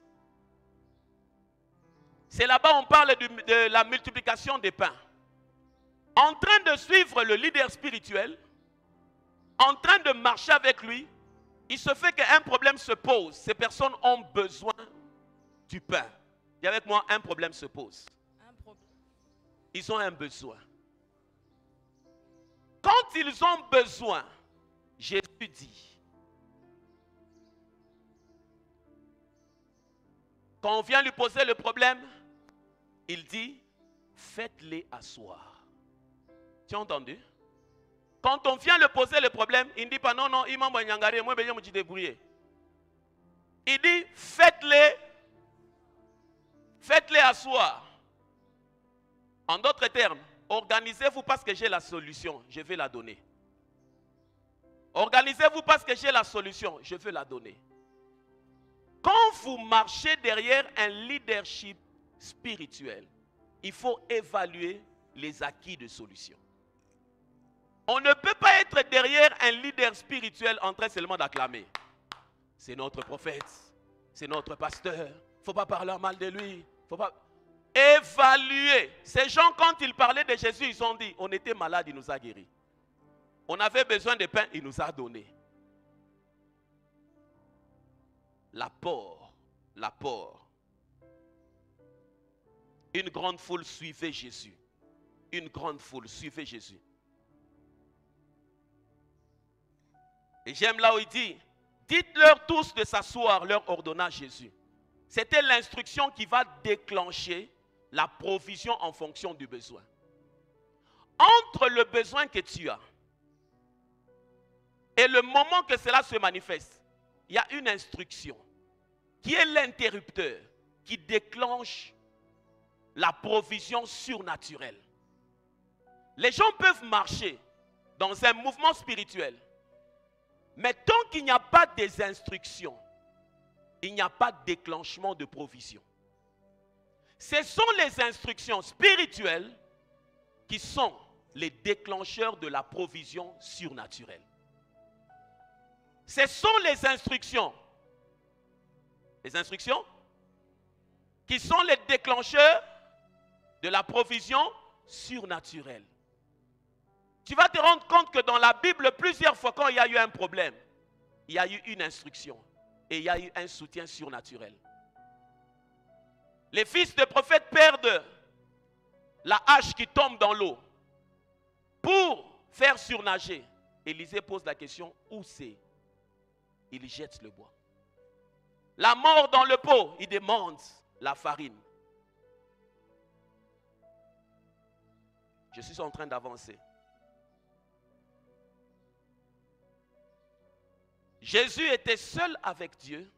C'est là-bas on parle de la multiplication des pains. En train de suivre le leader spirituel, en train de marcher avec lui, il se fait qu'un problème se pose. Ces personnes ont besoin du pain. Et avec moi, un problème se pose. Ils ont un besoin. Quand ils ont besoin, Jésus dit, quand on vient lui poser le problème, il dit, faites-les asseoir. Tu as entendu? Quand on vient lui poser le problème, il ne dit pas non, non, il m'a dit, moi, je me débrouiller. Il dit, faites-les asseoir. En d'autres termes, organisez-vous parce que j'ai la solution, je vais la donner. Organisez-vous parce que j'ai la solution, je vais la donner. Quand vous marchez derrière un leadership spirituel, il faut évaluer les acquis de solution. On ne peut pas être derrière un leader spirituel en train seulement d'acclamer. C'est notre prophète, c'est notre pasteur, il ne faut pas parler mal de lui. Faut pas... Évaluer. Ces gens, quand ils parlaient de Jésus, ils ont dit, on était malade, il nous a guéris. On avait besoin de pain, il nous a donné. L'apport. Une grande foule suivait Jésus. Une grande foule suivait Jésus. Et j'aime là où il dit, dites-leur tous de s'asseoir, leur ordonna Jésus. C'était l'instruction qui va déclencher la provision en fonction du besoin. Entre le besoin que tu as et le moment que cela se manifeste, il y a une instruction qui est l'interrupteur qui déclenche la provision surnaturelle. Les gens peuvent marcher dans un mouvement spirituel, mais tant qu'il n'y a pas des instructions, il n'y a pas de déclenchement de provision. Ce sont les instructions spirituelles qui sont les déclencheurs de la provision surnaturelle. Ce sont les instructions qui sont les déclencheurs de la provision surnaturelle. Tu vas te rendre compte que dans la Bible, plusieurs fois quand il y a eu un problème, il y a eu une instruction et il y a eu un soutien surnaturel. Les fils de prophètes perdent la hache qui tombe dans l'eau pour faire surnager. Élisée pose la question, où c'est? Il jette le bois. La mort dans le pot, il demande la farine. Je suis en train d'avancer. Jésus était seul avec Dieu.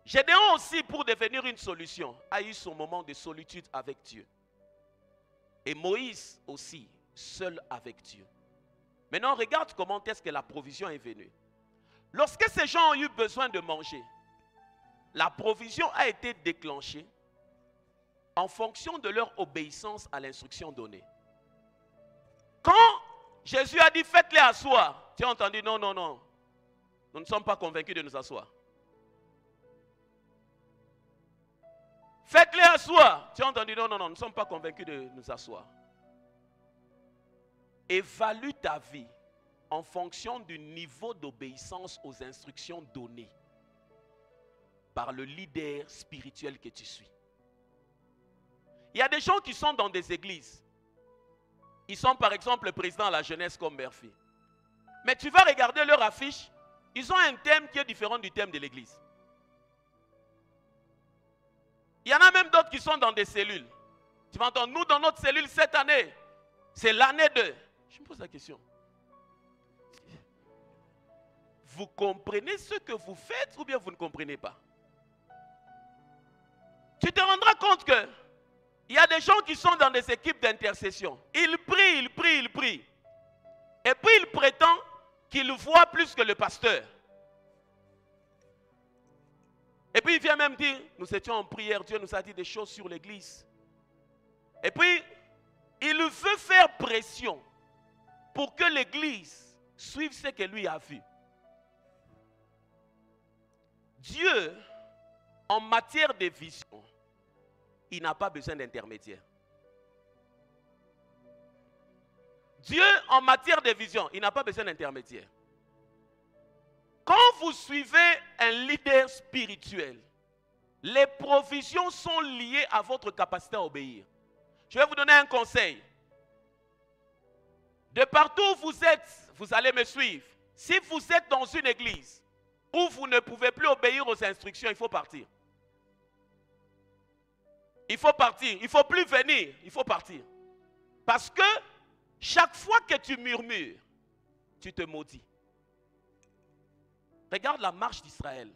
Gédéon aussi, pour devenir une solution, a eu son moment de solitude avec Dieu. Et Moïse aussi, seul avec Dieu. Maintenant, regarde comment est-ce que la provision est venue. Lorsque ces gens ont eu besoin de manger, la provision a été déclenchée en fonction de leur obéissance à l'instruction donnée. Quand Jésus a dit, faites-les asseoir, tu as entendu, non, non, non. Nous ne sommes pas convaincus de nous asseoir. Faites-les asseoir. Tu as entendu? Non, non, non, nous ne sommes pas convaincus de nous asseoir. Évalue ta vie en fonction du niveau d'obéissance aux instructions données par le leader spirituel que tu suis. Il y a des gens qui sont dans des églises. Ils sont par exemple le président de la jeunesse comme Murphy. Mais tu vas regarder leur affiche, ils ont un thème qui est différent du thème de l'église. Il y en a même d'autres qui sont dans des cellules. Tu vas entendre, nous dans notre cellule cette année, c'est l'année de... Je me pose la question. Vous comprenez ce que vous faites ou bien vous ne comprenez pas? Tu te rendras compte que il y a des gens qui sont dans des équipes d'intercession. Ils prient, ils prient, ils prient. Et puis ils prétendent qu'ils voient plus que le pasteur. Et puis il vient même dire, nous étions en prière, Dieu nous a dit des choses sur l'église. Et puis, il veut faire pression pour que l'église suive ce que lui a vu. Dieu, en matière de vision, il n'a pas besoin d'intermédiaire. Dieu, en matière de vision, il n'a pas besoin d'intermédiaire. Quand vous suivez un leader spirituel, les provisions sont liées à votre capacité à obéir. Je vais vous donner un conseil. De partout où vous êtes, vous allez me suivre. Si vous êtes dans une église où vous ne pouvez plus obéir aux instructions, il faut partir. Il faut partir. Il ne faut plus venir. Il faut partir. Parce que chaque fois que tu murmures, tu te maudis. Regarde la marche d'Israël.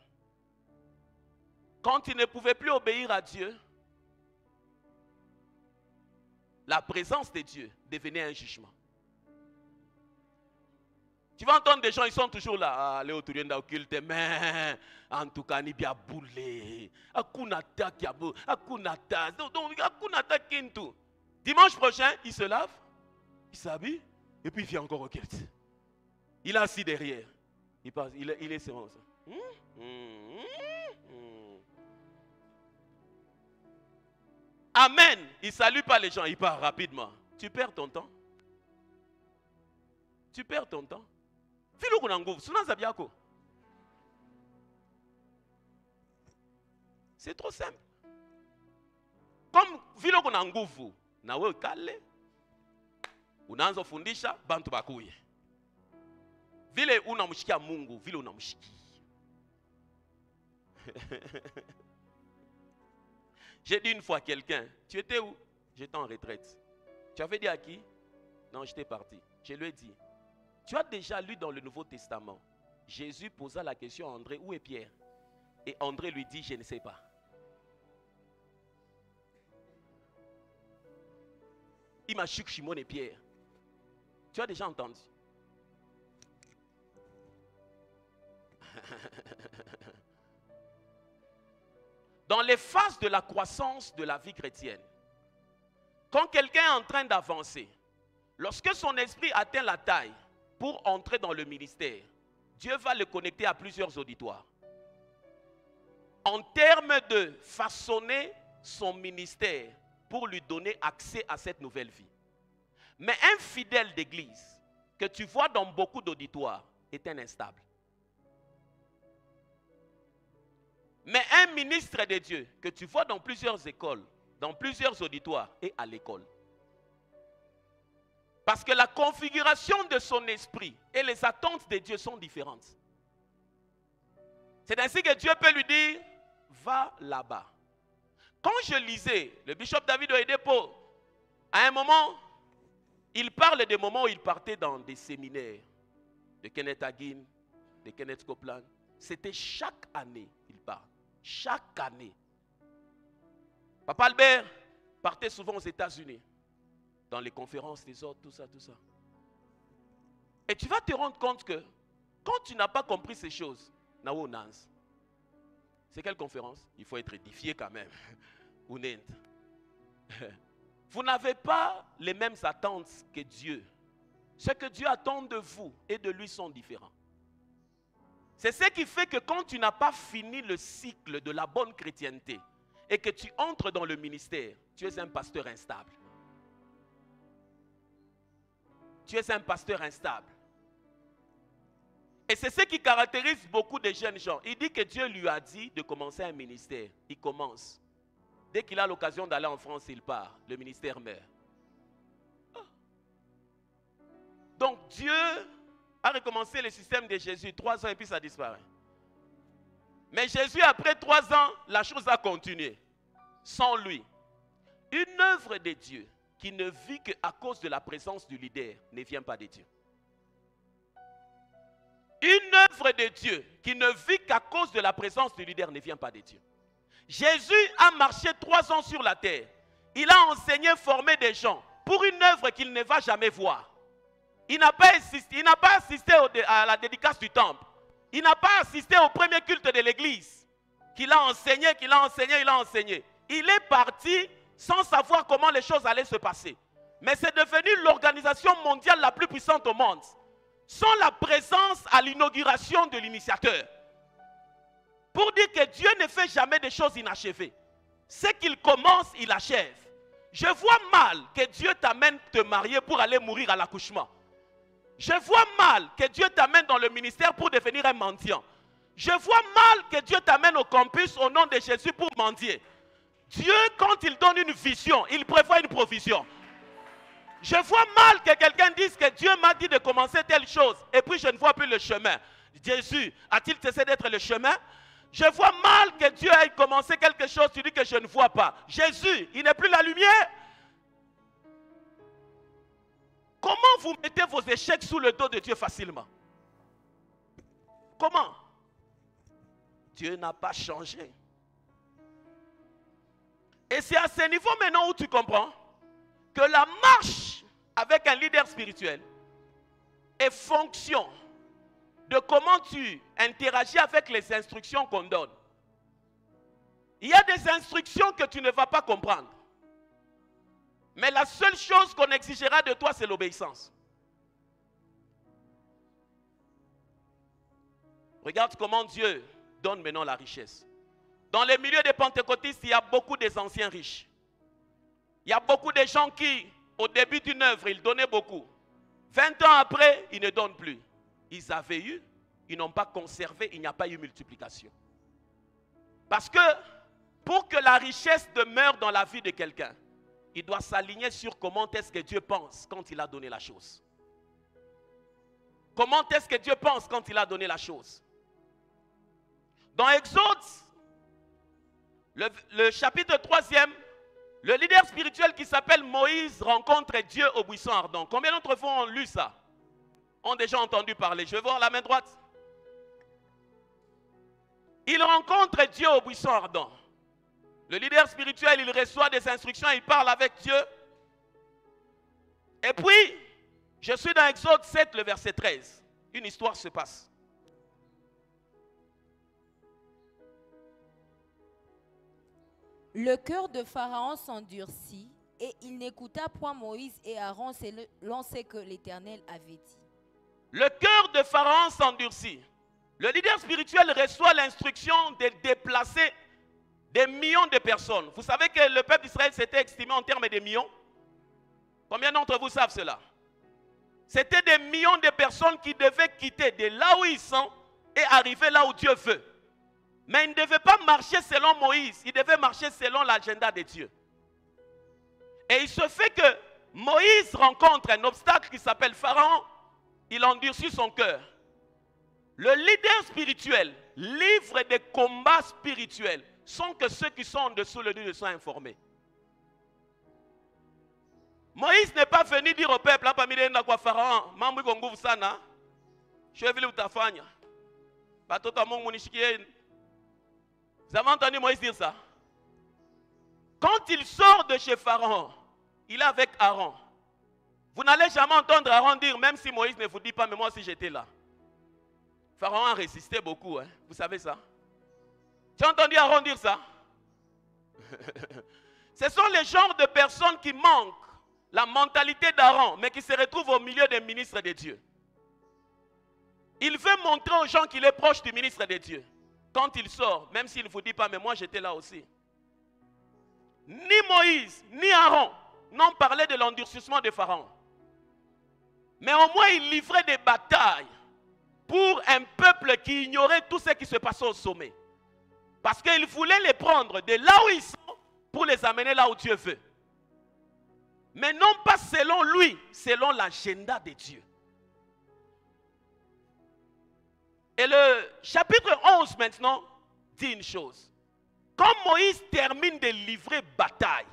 Quand ils ne pouvaient plus obéir à Dieu, la présence de Dieu devenait un jugement. Tu vas entendre des gens, ils sont toujours là. Les autouriens occulte, mais en tout cas, il y a boulé. Akunata kiabo, akunata. Donc, akunata kintu. Dimanche prochain, il se lave, il s'habille, et puis il vient encore au culte. Il est assis derrière. Il passe, il est sévère. Amen. Il ne salue pas les gens, il part rapidement. Tu perds ton temps. Tu perds ton temps. C'est trop simple. Comme vile kuna nguvu, na wewe kale, unaanza fundisha bantu bakuye. Vile unamshikia Mungu, vile unamshikia. J'ai dit une fois à quelqu'un, tu étais où? J'étais en retraite. Tu avais dit à qui? Non, j'étais parti. Je lui ai dit, tu as déjà lu dans le Nouveau Testament, Jésus posa la question à André, où est Pierre? Et André lui dit, je ne sais pas. Il m'a chuk Shimon et Pierre. Tu as déjà entendu? Dans les phases de la croissance de la vie chrétienne, quand quelqu'un est en train d'avancer, lorsque son esprit atteint la taille pour entrer dans le ministère, Dieu va le connecter à plusieurs auditoires. En termes de façonner son ministère pour lui donner accès à cette nouvelle vie. Mais un fidèle d'église que tu vois dans beaucoup d'auditoires est un instable. Mais un ministre de Dieu que tu vois dans plusieurs écoles, dans plusieurs auditoires, est à l'école. Parce que la configuration de son esprit et les attentes de Dieu sont différentes. C'est ainsi que Dieu peut lui dire, va là-bas. Quand je lisais le bishop David Oyedepo, à un moment, il parle des moments où il partait dans des séminaires de Kenneth Hagin, de Kenneth Copeland. C'était chaque année, il part. Chaque année. Papa Albert partait souvent aux États-Unis, dans les conférences des autres, tout ça, tout ça. Et tu vas te rendre compte que quand tu n'as pas compris ces choses, c'est quelle conférence? Il faut être édifié quand même. Vous n'avez pas les mêmes attentes que Dieu. Ce que Dieu attend de vous et de lui sont différents. C'est ce qui fait que quand tu n'as pas fini le cycle de la bonne chrétienté et que tu entres dans le ministère, tu es un pasteur instable. Tu es un pasteur instable. Et c'est ce qui caractérise beaucoup de jeunes gens. Il dit que Dieu lui a dit de commencer un ministère. Il commence. Dès qu'il a l'occasion d'aller en France, il part. Le ministère meurt. Donc Dieu a recommencé le système de Jésus. 3 ans et puis ça disparaît. Mais Jésus, après 3 ans, la chose a continué. Sans lui. Une œuvre de Dieu qui ne vit qu'à cause de la présence du leader ne vient pas de Dieu. Une œuvre de Dieu qui ne vit qu'à cause de la présence du leader ne vient pas de Dieu. Jésus a marché 3 ans sur la terre. Il a enseigné, formé des gens pour une œuvre qu'il ne va jamais voir. Il n'a pas assisté à la dédicace du temple. Il n'a pas assisté au premier culte de l'église. Qu'il a enseigné. Il est parti sans savoir comment les choses allaient se passer. Mais c'est devenu l'organisation mondiale la plus puissante au monde. Sans la présence à l'inauguration de l'initiateur. Pour dire que Dieu ne fait jamais des choses inachevées. Ce qu'il commence, il achève. Je vois mal que Dieu t'amène te marier pour aller mourir à l'accouchement. Je vois mal que Dieu t'amène dans le ministère pour devenir un mendiant. Je vois mal que Dieu t'amène au campus au nom de Jésus pour mendier. Dieu, quand il donne une vision, il prévoit une provision. Je vois mal que quelqu'un dise que Dieu m'a dit de commencer telle chose et puis je ne vois plus le chemin. Jésus, a-t-il cessé d'être le chemin? Je vois mal que Dieu ait commencé quelque chose, tu dis que je ne vois pas. Jésus, il n'est plus la lumière. Comment vous mettez vos échecs sous le dos de Dieu facilement? Comment? Dieu n'a pas changé. Et c'est à ce niveau maintenant où tu comprends que la marche avec un leader spirituel est fonction de comment tu interagis avec les instructions qu'on donne. Il y a des instructions que tu ne vas pas comprendre. Mais la seule chose qu'on exigera de toi, c'est l'obéissance. Regarde comment Dieu donne maintenant la richesse. Dans les milieux des pentecôtistes, il y a beaucoup des anciens riches. Il y a beaucoup de gens qui, au début d'une œuvre, ils donnaient beaucoup. 20 ans après, ils ne donnent plus. Ils avaient eu, ils n'ont pas conservé, il n'y a pas eu multiplication. Parce que pour que la richesse demeure dans la vie de quelqu'un, il doit s'aligner sur comment est-ce que Dieu pense quand il a donné la chose. Comment est-ce que Dieu pense quand il a donné la chose? Dans Exode, le chapitre 3e, le leader spirituel qui s'appelle Moïse rencontre Dieu au buisson ardent. Combien d'entre vous ont lu ça? Ont déjà entendu parler? Je vais voir la main droite. Il rencontre Dieu au buisson ardent. Le leader spirituel, il reçoit des instructions, il parle avec Dieu. Et puis, je suis dans Exode 7, le verset 13. Une histoire se passe. Le cœur de Pharaon s'endurcit et il n'écouta point Moïse et Aaron selon ce que l'Éternel avait dit. Le cœur de Pharaon s'endurcit. Le leader spirituel reçoit l'instruction de déplacer des millions de personnes. Vous savez que le peuple d'Israël s'était estimé en termes de millions? Combien d'entre vous savent cela? C'était des millions de personnes qui devaient quitter de là où ils sont et arriver là où Dieu veut. Mais ils ne devaient pas marcher selon Moïse, ils devaient marcher selon l'agenda de Dieu. Et il se fait que Moïse rencontre un obstacle qui s'appelle Pharaon, il endurcit son cœur. Le leader spirituel livre des combats spirituels sans que ceux qui sont en dessous de lui soient informés. Moïse n'est pas venu dire au peuple, Pharaon, je vais utafanya. Vous avez entendu Moïse dire ça? Quand il sort de chez Pharaon, il est avec Aaron. Vous n'allez jamais entendre Aaron dire, même si Moïse ne vous dit pas, mais moi aussi j'étais là. Pharaon a résisté beaucoup, hein? Vous savez ça? Tu as entendu Aaron dire ça? Ce sont les genres de personnes qui manquent la mentalité d'Aaron, mais qui se retrouvent au milieu des ministres de Dieu. Il veut montrer aux gens qu'il est proche du ministre de Dieu. Quand il sort, même s'il ne vous dit pas, mais moi j'étais là aussi. Ni Moïse, ni Aaron n'ont parlé de l'endurcissement de Pharaon. Mais au moins ils livraient des batailles pour un peuple qui ignorait tout ce qui se passait au sommet. Parce qu'ils voulaient les prendre de là où ils sont pour les amener là où Dieu veut. Mais non pas selon lui, selon l'agenda de Dieu. Et le chapitre 11 maintenant dit une chose. Quand Moïse termine de livrer bataille,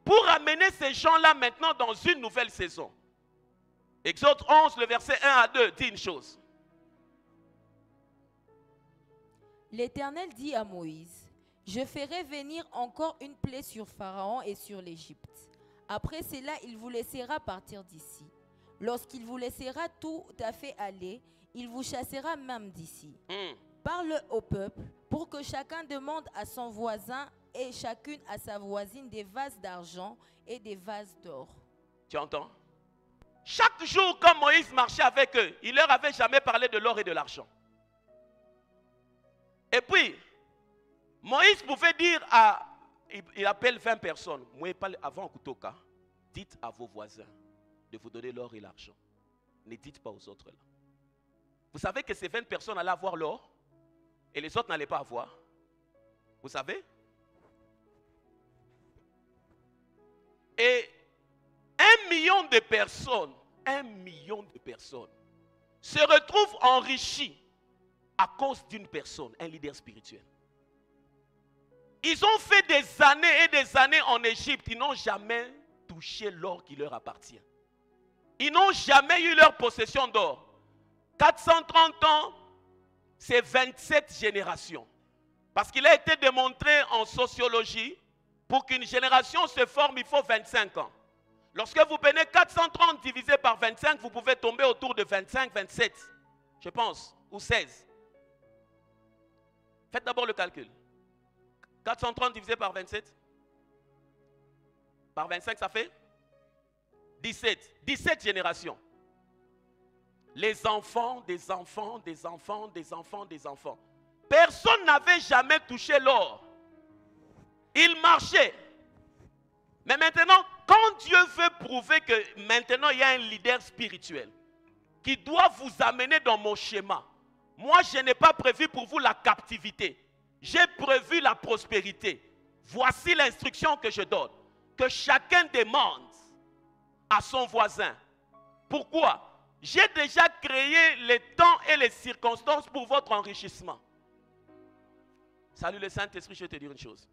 pour amener ces gens-là maintenant dans une nouvelle saison, Exode 11, le verset 1 à 2 dit une chose. L'Éternel dit à Moïse, « Je ferai venir encore une plaie sur Pharaon et sur l'Égypte. Après cela, il vous laissera partir d'ici. Lorsqu'il vous laissera tout à fait aller, il vous chassera même d'ici. Parle au peuple pour que chacun demande à son voisin et chacune à sa voisine des vases d'argent et des vases d'or. » Tu entends? Chaque jour, quand Moïse marchait avec eux, il leur avait jamais parlé de l'or et de l'argent. Et puis, Moïse pouvait dire à... Il appelle 20 personnes. Moi, avant Kutoka, dites à vos voisins de vous donner l'or et l'argent. Ne dites pas aux autres là. Vous savez que ces 20 personnes allaient avoir l'or et les autres n'allaient pas avoir. Vous savez? Et 1 million de personnes se retrouvent enrichis à cause d'une personne, un leader spirituel. Ils ont fait des années et des années en Égypte. Ils n'ont jamais touché l'or qui leur appartient. Ils n'ont jamais eu leur possession d'or. 430 ans, c'est 27 générations. Parce qu'il a été démontré en sociologie, pour qu'une génération se forme, il faut 25 ans. Lorsque vous prenez 430 divisé par 25, vous pouvez tomber autour de 25, 27, je pense, ou 16. Faites d'abord le calcul. 430 divisé par 27. Par 25, ça fait 17. 17 générations. Les enfants, des enfants, des enfants, des enfants, des enfants. Personne n'avait jamais touché l'or. Il marchait. Mais maintenant, quand Dieu veut prouver que maintenant il y a un leader spirituel qui doit vous amener dans mon schéma, moi je n'ai pas prévu pour vous la captivité. J'ai prévu la prospérité. Voici l'instruction que je donne. Que chacun demande à son voisin. Pourquoi? J'ai déjà créé les temps et les circonstances pour votre enrichissement. Salut le Saint-Esprit, je vais te dire une chose.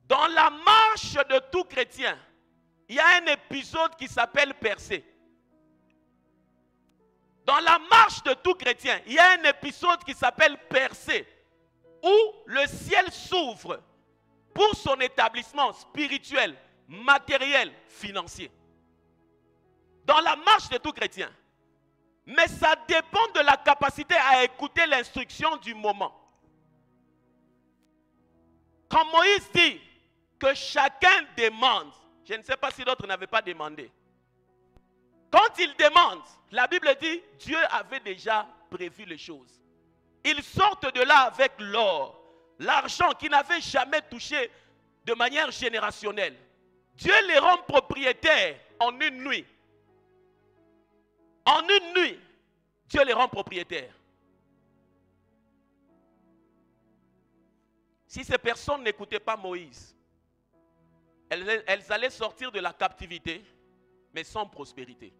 Dans la marche de tout chrétien, il y a un épisode qui s'appelle percer. Dans la marche de tout chrétien, il y a un épisode qui s'appelle percer, où le ciel s'ouvre pour son établissement spirituel, matériel, financier. Dans la marche de tout chrétien. Mais ça dépend de la capacité à écouter l'instruction du moment. Quand Moïse dit que chacun demande, je ne sais pas si d'autres n'avaient pas demandé. Quand il demande, la Bible dit, Dieu avait déjà prévu les choses. Ils sortent de là avec l'or, l'argent qu'ils n'avaient jamais touché de manière générationnelle. Dieu les rend propriétaires en une nuit. En une nuit, Dieu les rend propriétaires. Si ces personnes n'écoutaient pas Moïse, elles allaient sortir de la captivité, mais sans prospérité.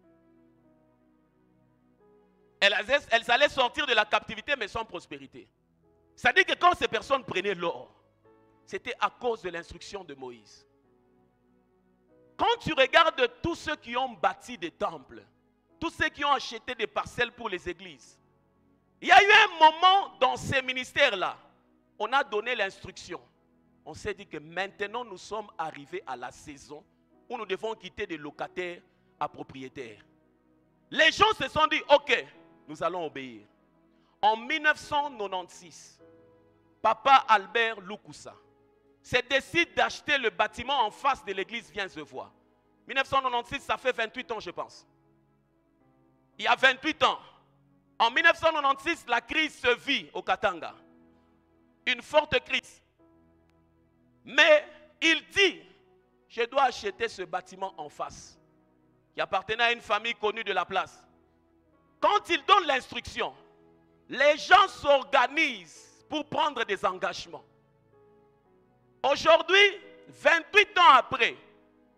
Elles allaient sortir de la captivité, mais sans prospérité. C'est-à-dire que quand ces personnes prenaient l'or, c'était à cause de l'instruction de Moïse. Quand tu regardes tous ceux qui ont bâti des temples, tous ceux qui ont acheté des parcelles pour les églises, il y a eu un moment dans ces ministères-là, on a donné l'instruction. On s'est dit que maintenant nous sommes arrivés à la saison où nous devons quitter des locataires à propriétaires. Les gens se sont dit, ok, nous allons obéir. En 1996, Papa Albert Lukusa se décide d'acheter le bâtiment en face de l'église Viens-se-voir. 1996, ça fait 28 ans je pense. Il y a 28 ans. En 1996, la crise se vit au Katanga. Une forte crise. Mais il dit, je dois acheter ce bâtiment en face, qui appartenait à une famille connue de la place. Quand il donne l'instruction, les gens s'organisent pour prendre des engagements. Aujourd'hui, 28 ans après,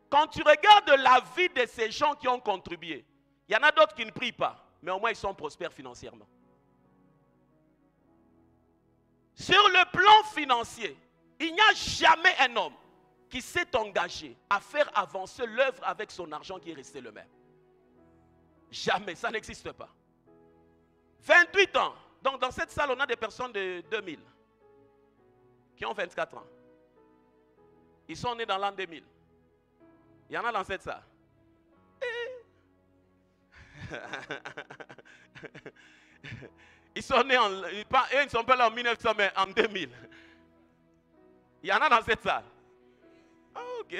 quand tu regardes la vie de ces gens qui ont contribué, il y en a d'autres qui ne prient pas, mais au moins ils sont prospères financièrement. Sur le plan financier, il n'y a jamais un homme qui s'est engagé à faire avancer l'œuvre avec son argent qui est resté le même. Jamais, ça n'existe pas. 28 ans. Donc dans cette salle, on a des personnes de 2000 qui ont 24 ans. Ils sont nés dans l'an 2000. Il y en a dans cette salle. Ils sont nés ils ne sont pas là en 1900, mais en 2000. Il y en a dans cette salle. Ah, ok.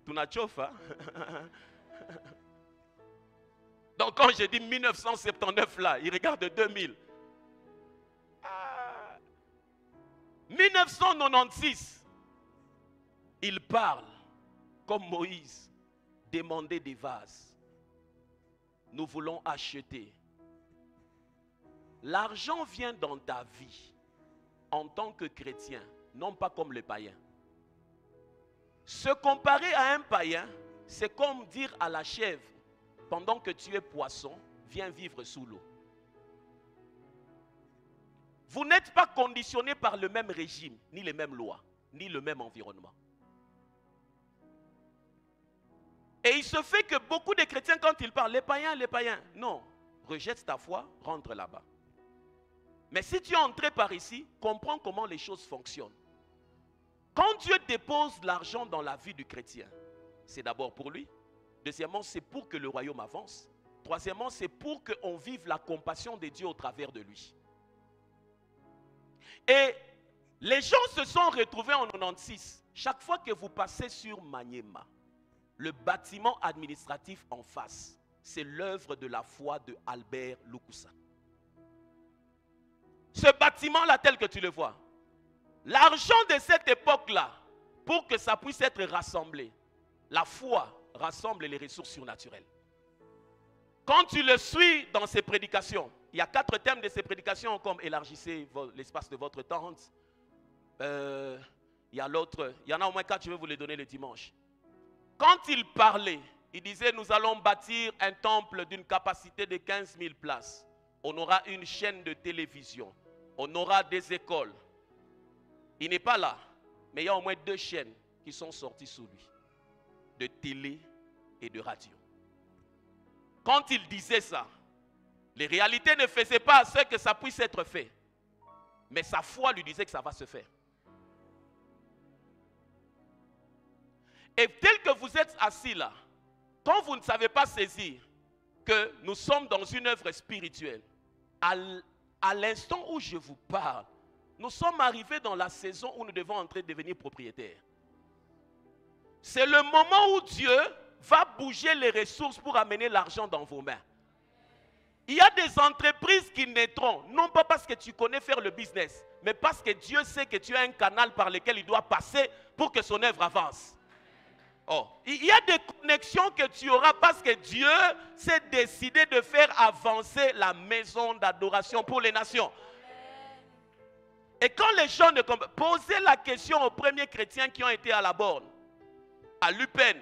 Tu n'as chauffe, hein? Donc quand j'ai dit 1979 là, ils regardent 2000. 1996, il parle comme Moïse, demander des vases. Nous voulons acheter. L'argent vient dans ta vie en tant que chrétien, non pas comme les païens. Se comparer à un païen, c'est comme dire à la chèvre, pendant que tu es poisson, viens vivre sous l'eau. Vous n'êtes pas conditionné par le même régime, ni les mêmes lois, ni le même environnement. Et il se fait que beaucoup de chrétiens, quand ils parlent, les païens, non, rejette ta foi, rentre là-bas. Mais si tu es entré par ici, comprends comment les choses fonctionnent. Quand Dieu dépose l'argent dans la vie du chrétien, c'est d'abord pour lui. Deuxièmement, c'est pour que le royaume avance. Troisièmement, c'est pour qu'on vive la compassion de Dieu au travers de lui. Et les gens se sont retrouvés en 96. Chaque fois que vous passez sur Maniema, le bâtiment administratif en face, c'est l'œuvre de la foi de Albert Lukusa. Ce bâtiment-là, tel que tu le vois, l'argent de cette époque-là, pour que ça puisse être rassemblé, la foi rassemble les ressources surnaturelles. Quand tu le suis dans ses prédications, il y a 4 thèmes de ses prédications comme élargissez l'espace de votre tente. Il y a l'autre, il y en a au moins 4, je vais vous les donner le dimanche. Quand il parlait, il disait nous allons bâtir un temple d'une capacité de 15 000 places. On aura une chaîne de télévision. On aura des écoles. Il n'est pas là, mais il y a au moins 2 chaînes qui sont sorties sous lui. De télé et de radio. Quand il disait ça, les réalités ne faisaient pas ce que ça puisse être fait. Mais sa foi lui disait que ça va se faire. Et tel que vous êtes assis là, quand vous ne savez pas saisir que nous sommes dans une œuvre spirituelle, à l'instant où je vous parle, nous sommes arrivés dans la saison où nous devons entrer devenir propriétaires. C'est le moment où Dieu va bouger les ressources pour amener l'argent dans vos mains. Il y a des entreprises qui naîtront, non pas parce que tu connais faire le business, mais parce que Dieu sait que tu as un canal par lequel il doit passer pour que son œuvre avance. Oh, il y a des connexions que tu auras parce que Dieu s'est décidé de faire avancer la maison d'adoration pour les nations. Et quand les gens ne comprennent pas, posez la question aux premiers chrétiens qui ont été à la borne, à Lupin,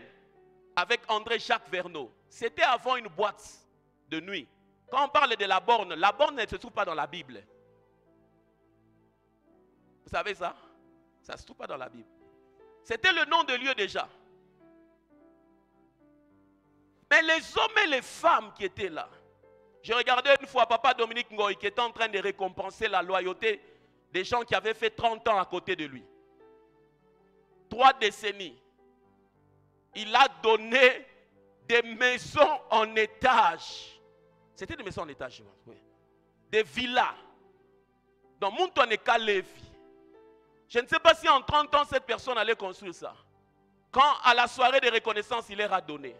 avec André-Jacques Verneau. C'était avant une boîte de nuit. Quand on parle de la borne ne se trouve pas dans la Bible. Vous savez ça? Ça ne se trouve pas dans la Bible. C'était le nom de lieu déjà. Mais les hommes et les femmes qui étaient là, je regardais une fois Papa Dominique Ngoï qui était en train de récompenser la loyauté des gens qui avaient fait 30 ans à côté de lui. 3 décennies. Il a donné des maisons en étage. C'était des maisons en étage, oui. Des villas. Dans Montoneka Lévi. Je ne sais pas si en 30 ans cette personne allait construire ça. Quand à la soirée de reconnaissance, il leur a donné.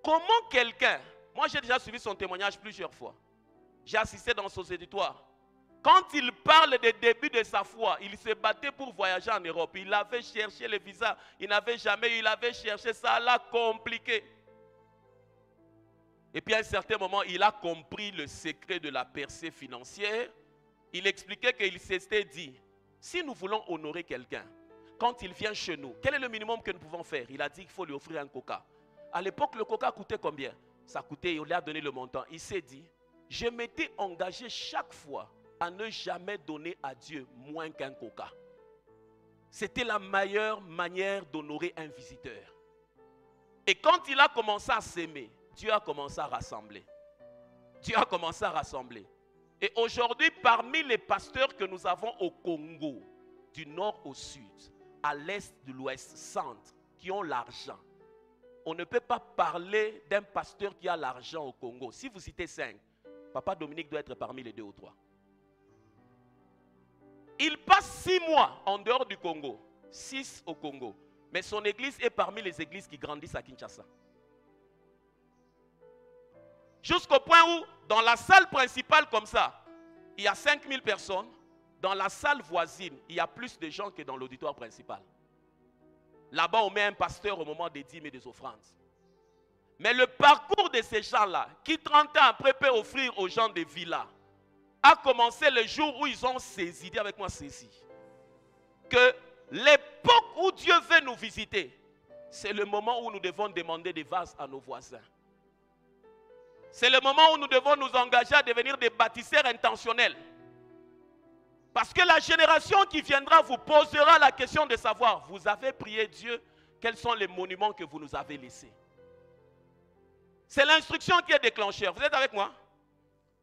Comment quelqu'un, moi j'ai déjà suivi son témoignage plusieurs fois. J'ai assisté dans son éditoire. Quand il parle des débuts de sa foi, il se battait pour voyager en Europe. Il avait cherché le visa, il n'avait jamais eu, il avait cherché, ça l'a compliqué. Et puis à un certain moment, il a compris le secret de la percée financière. il expliquait qu'il s'était dit, si nous voulons honorer quelqu'un, quand il vient chez nous, quel est le minimum que nous pouvons faire? Il a dit qu'il faut lui offrir un coca. À l'époque, le coca coûtait combien? Ça coûtait, on lui a donné le montant. Il s'est dit, je m'étais engagé chaque fois à ne jamais donner à Dieu moins qu'un coca. C'était la meilleure manière d'honorer un visiteur. Et quand il a commencé à s'aimer, Dieu a commencé à rassembler. Dieu a commencé à rassembler. Et aujourd'hui, parmi les pasteurs que nous avons au Congo, du nord au sud, à l'est, de l'ouest, centre, qui ont l'argent, on ne peut pas parler d'un pasteur qui a l'argent au Congo. Si vous citez 5, Papa Dominique doit être parmi les 2 ou 3. Il passe 6 mois en dehors du Congo, 6 au Congo. Mais son église est parmi les églises qui grandissent à Kinshasa. Jusqu'au point où, dans la salle principale comme ça, il y a 5000 personnes. Dans la salle voisine, il y a plus de gens que dans l'auditoire principal. Là-bas, on met un pasteur au moment des dîmes et des offrandes. Mais le parcours de ces gens-là, qui 30 ans après peuvent offrir aux gens des villas, a commencé le jour où ils ont saisi, dis avec moi saisi, que l'époque où Dieu veut nous visiter, c'est le moment où nous devons demander des vases à nos voisins. C'est le moment où nous devons nous engager à devenir des bâtisseurs intentionnels. Parce que la génération qui viendra vous posera la question de savoir, vous avez prié Dieu, quels sont les monuments que vous nous avez laissés? C'est l'instruction qui est déclencheur. Vous êtes avec moi?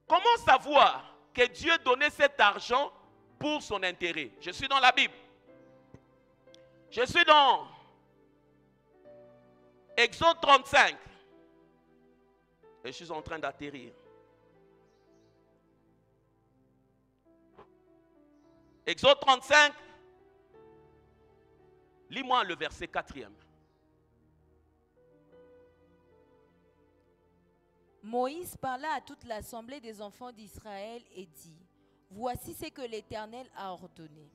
Comment savoir que Dieu donnait cet argent pour son intérêt? Je suis dans la Bible. Je suis dans Exode 35. Et je suis en train d'atterrir. Exode 35. Lis-moi le verset 4e. Moïse parla à toute l'assemblée des enfants d'Israël et dit, voici ce que l'Éternel a ordonné.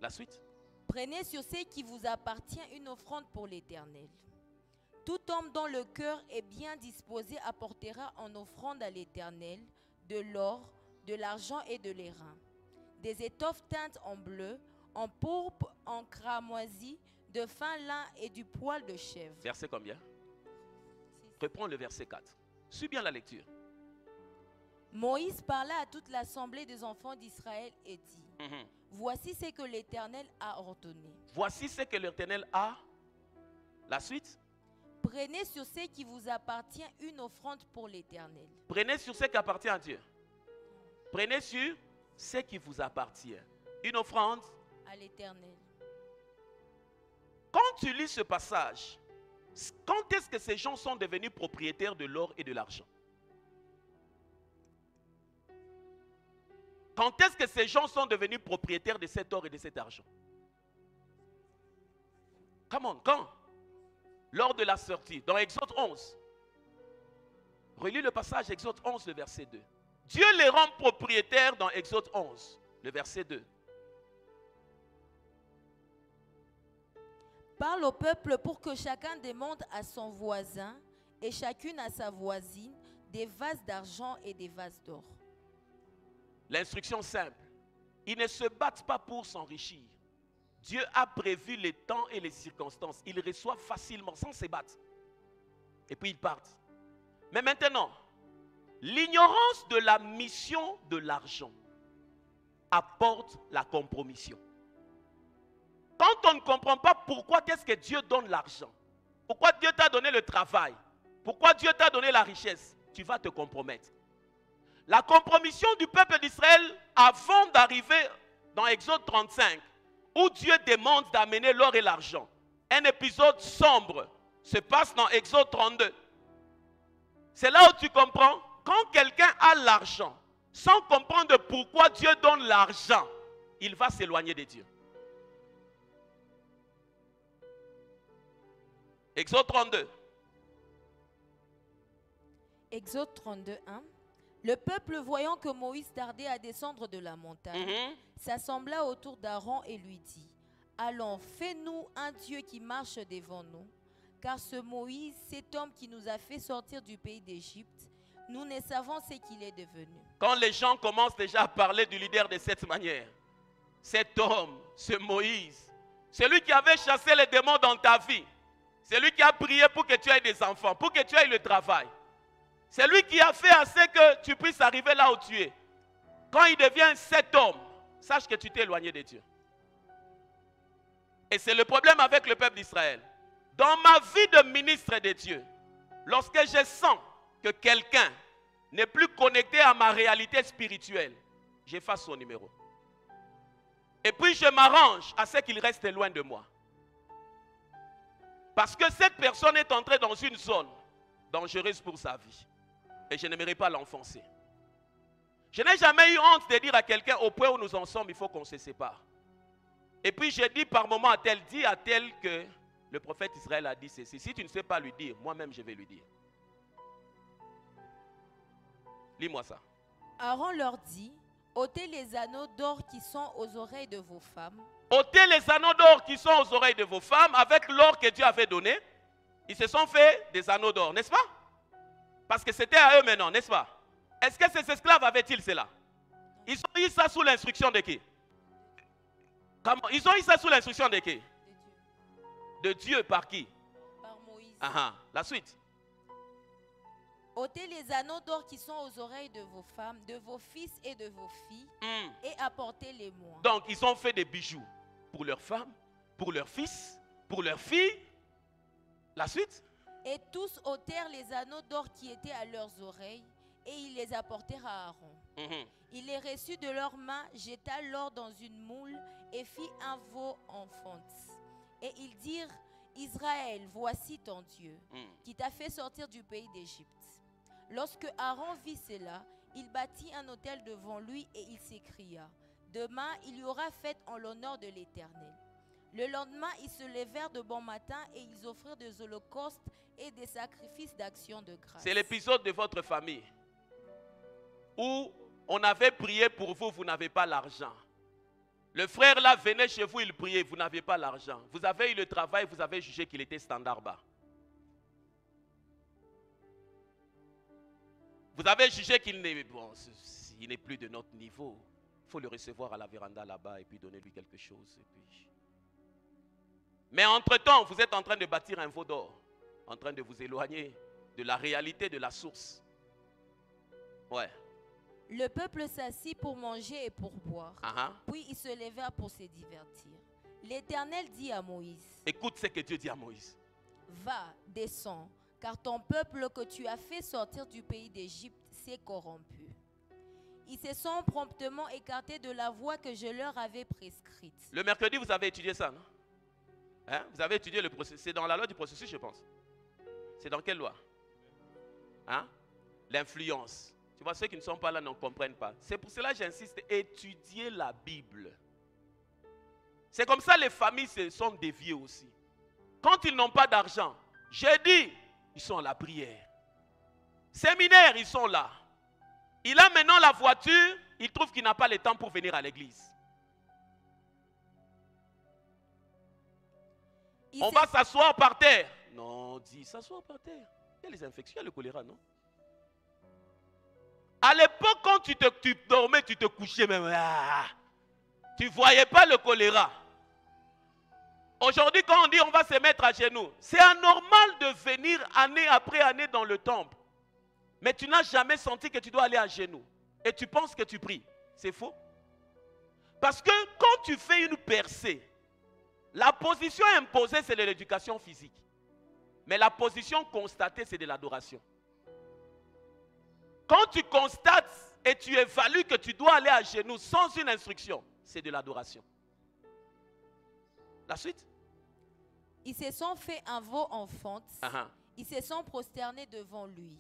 La suite. Prenez sur ce qui vous appartient une offrande pour l'Éternel. Tout homme dont le cœur est bien disposé apportera en offrande à l'Éternel de l'or, de l'argent et de l'airain, des étoffes teintes en bleu, en pourpre, en cramoisi, de fin lin et du poil de chèvre. Verset combien? Reprends le verset 4. Suis bien la lecture. Moïse parla à toute l'assemblée des enfants d'Israël et dit, voici ce que l'Éternel a ordonné. Voici ce que l'Éternel a. La suite. Prenez sur ce qui vous appartient une offrande pour l'Éternel. Prenez sur ce qui appartient à Dieu. Prenez sur ce qui vous appartient. Une offrande à l'Éternel. Quand tu lis ce passage, quand est-ce que ces gens sont devenus propriétaires de l'or et de l'argent? Quand est-ce que ces gens sont devenus propriétaires de cet or et de cet argent? Come on, quand? Lors de la sortie, dans Exode 11. Relis le passage Exode 11, le verset 2. Dieu les rend propriétaires dans Exode 11, le verset 2. Parle au peuple pour que chacun demande à son voisin et chacune à sa voisine des vases d'argent et des vases d'or. L'instruction simple. Ils ne se battent pas pour s'enrichir. Dieu a prévu les temps et les circonstances. Ils reçoivent facilement, sans se battre. Et puis ils partent. Mais maintenant, l'ignorance de la mission de l'argent apporte la compromission. Quand on ne comprend pas pourquoi est-ce que Dieu donne l'argent, pourquoi Dieu t'a donné le travail, pourquoi Dieu t'a donné la richesse, tu vas te compromettre. La compromission du peuple d'Israël avant d'arriver dans Exode 35, où Dieu demande d'amener l'or et l'argent. Un épisode sombre se passe dans Exode 32. C'est là où tu comprends, quand quelqu'un a l'argent, sans comprendre pourquoi Dieu donne l'argent, il va s'éloigner de Dieu. Exode 32. Exode 32, 1. Le peuple, voyant que Moïse tardait à descendre de la montagne, s'assembla autour d'Aaron et lui dit, allons, fais-nous un Dieu qui marche devant nous, car ce Moïse, cet homme qui nous a fait sortir du pays d'Égypte, nous ne savons ce qu'il est devenu. Quand les gens commencent déjà à parler du leader de cette manière, cet homme, ce Moïse, celui qui avait chassé les démons dans ta vie, celui qui a prié pour que tu aies des enfants, pour que tu aies le travail, c'est lui qui a fait assez que tu puisses arriver là où tu es. Quand il devient cet homme, sache que tu t'es éloigné de Dieu. Et c'est le problème avec le peuple d'Israël. Dans ma vie de ministre de Dieu, lorsque je sens que quelqu'un n'est plus connecté à ma réalité spirituelle, j'efface son numéro. Et puis je m'arrange à ce qu'il reste loin de moi. Parce que cette personne est entrée dans une zone dangereuse pour sa vie. Et je n'aimerais pas l'enfoncer. Je n'ai jamais eu honte de dire à quelqu'un, au point où nous en sommes, il faut qu'on se sépare. Et puis je dis par moment à tel, dis à tel que le prophète Israël a dit ceci. Si tu ne sais pas lui dire, moi-même je vais lui dire. Lis-moi ça. Aaron leur dit, ôtez les anneaux d'or qui sont aux oreilles de vos femmes. Ôtez les anneaux d'or qui sont aux oreilles de vos femmes avec l'or que Dieu avait donné. Ils se sont fait des anneaux d'or, n'est-ce pas? Parce que c'était à eux maintenant, n'est-ce pas? Est-ce que ces esclaves avaient-ils cela? Ils ont eu ça sous l'instruction de qui? Comment? Ils ont eu ça sous l'instruction de qui? De Dieu, par qui? Par Moïse. La suite. Ôtez les anneaux d'or qui sont aux oreilles de vos femmes, de vos fils et de vos filles, et apportez-les-moi. Donc, ils ont fait des bijoux pour leurs femmes, pour leurs fils, pour leurs filles. La suite. Et tous ôtèrent les anneaux d'or qui étaient à leurs oreilles, et ils les apportèrent à Aaron. Il les reçut de leurs mains, jeta l'or dans une moule, et fit un veau en fonte. Et ils dirent, Israël, voici ton Dieu, qui t'a fait sortir du pays d'Égypte. Lorsque Aaron vit cela, il bâtit un autel devant lui et il s'écria, demain il y aura fête en l'honneur de l'Éternel. Le lendemain, ils se levèrent de bon matin et ils offrirent des holocaustes et des sacrifices d'action de grâce. C'est l'épisode de votre famille où on avait prié pour vous, vous n'avez pas l'argent. Le frère là venait chez vous, il priait, vous n'avez pas l'argent. Vous avez eu le travail, vous avez jugé qu'il était standard bas. Vous avez jugé qu'il n'est plus de notre niveau. Il faut le recevoir à la véranda là-bas et puis donner lui quelque chose. Et puis... Mais entre-temps, vous êtes en train de bâtir un veau d'or, en train de vous éloigner de la réalité de la source. Ouais. Le peuple s'assit pour manger et pour boire. Puis ils se levèrent pour se divertir. L'Éternel dit à Moïse, écoute ce que Dieu dit à Moïse. Va, descends, car ton peuple que tu as fait sortir du pays d'Égypte s'est corrompu. Ils se sont promptement écartés de la voie que je leur avais prescrite. Le mercredi, vous avez étudié ça, non? Vous avez étudié le processus. C'est dans la loi du processus, je pense. C'est dans quelle loi? L'influence. Tu vois, ceux qui ne sont pas là ne comprennent pas. C'est pour cela que j'insiste, étudier la Bible. C'est comme ça les familles se sont déviées aussi. Quand ils n'ont pas d'argent, j'ai dit, ils sont à la prière. Séminaire, ils sont là. Il a maintenant la voiture, il trouve qu'il n'a pas le temps pour venir à l'église. On va s'asseoir par terre. Non, dis, s'asseoir par terre. Il y a les infections, il y a le choléra, non? À l'époque, quand tu dormais, tu te couchais même. Tu ne voyais pas le choléra. Aujourd'hui, quand on dit on va se mettre à genoux, c'est anormal de venir année après année dans le temple. Mais tu n'as jamais senti que tu dois aller à genoux. Et tu penses que tu pries. C'est faux. Parce que quand tu fais une percée, la position imposée, c'est de l'éducation physique. Mais la position constatée, c'est de l'adoration. Quand tu constates et tu évalues que tu dois aller à genoux sans une instruction, c'est de l'adoration. La suite? Ils se sont fait un veau en fonte. Ils se sont prosternés devant lui.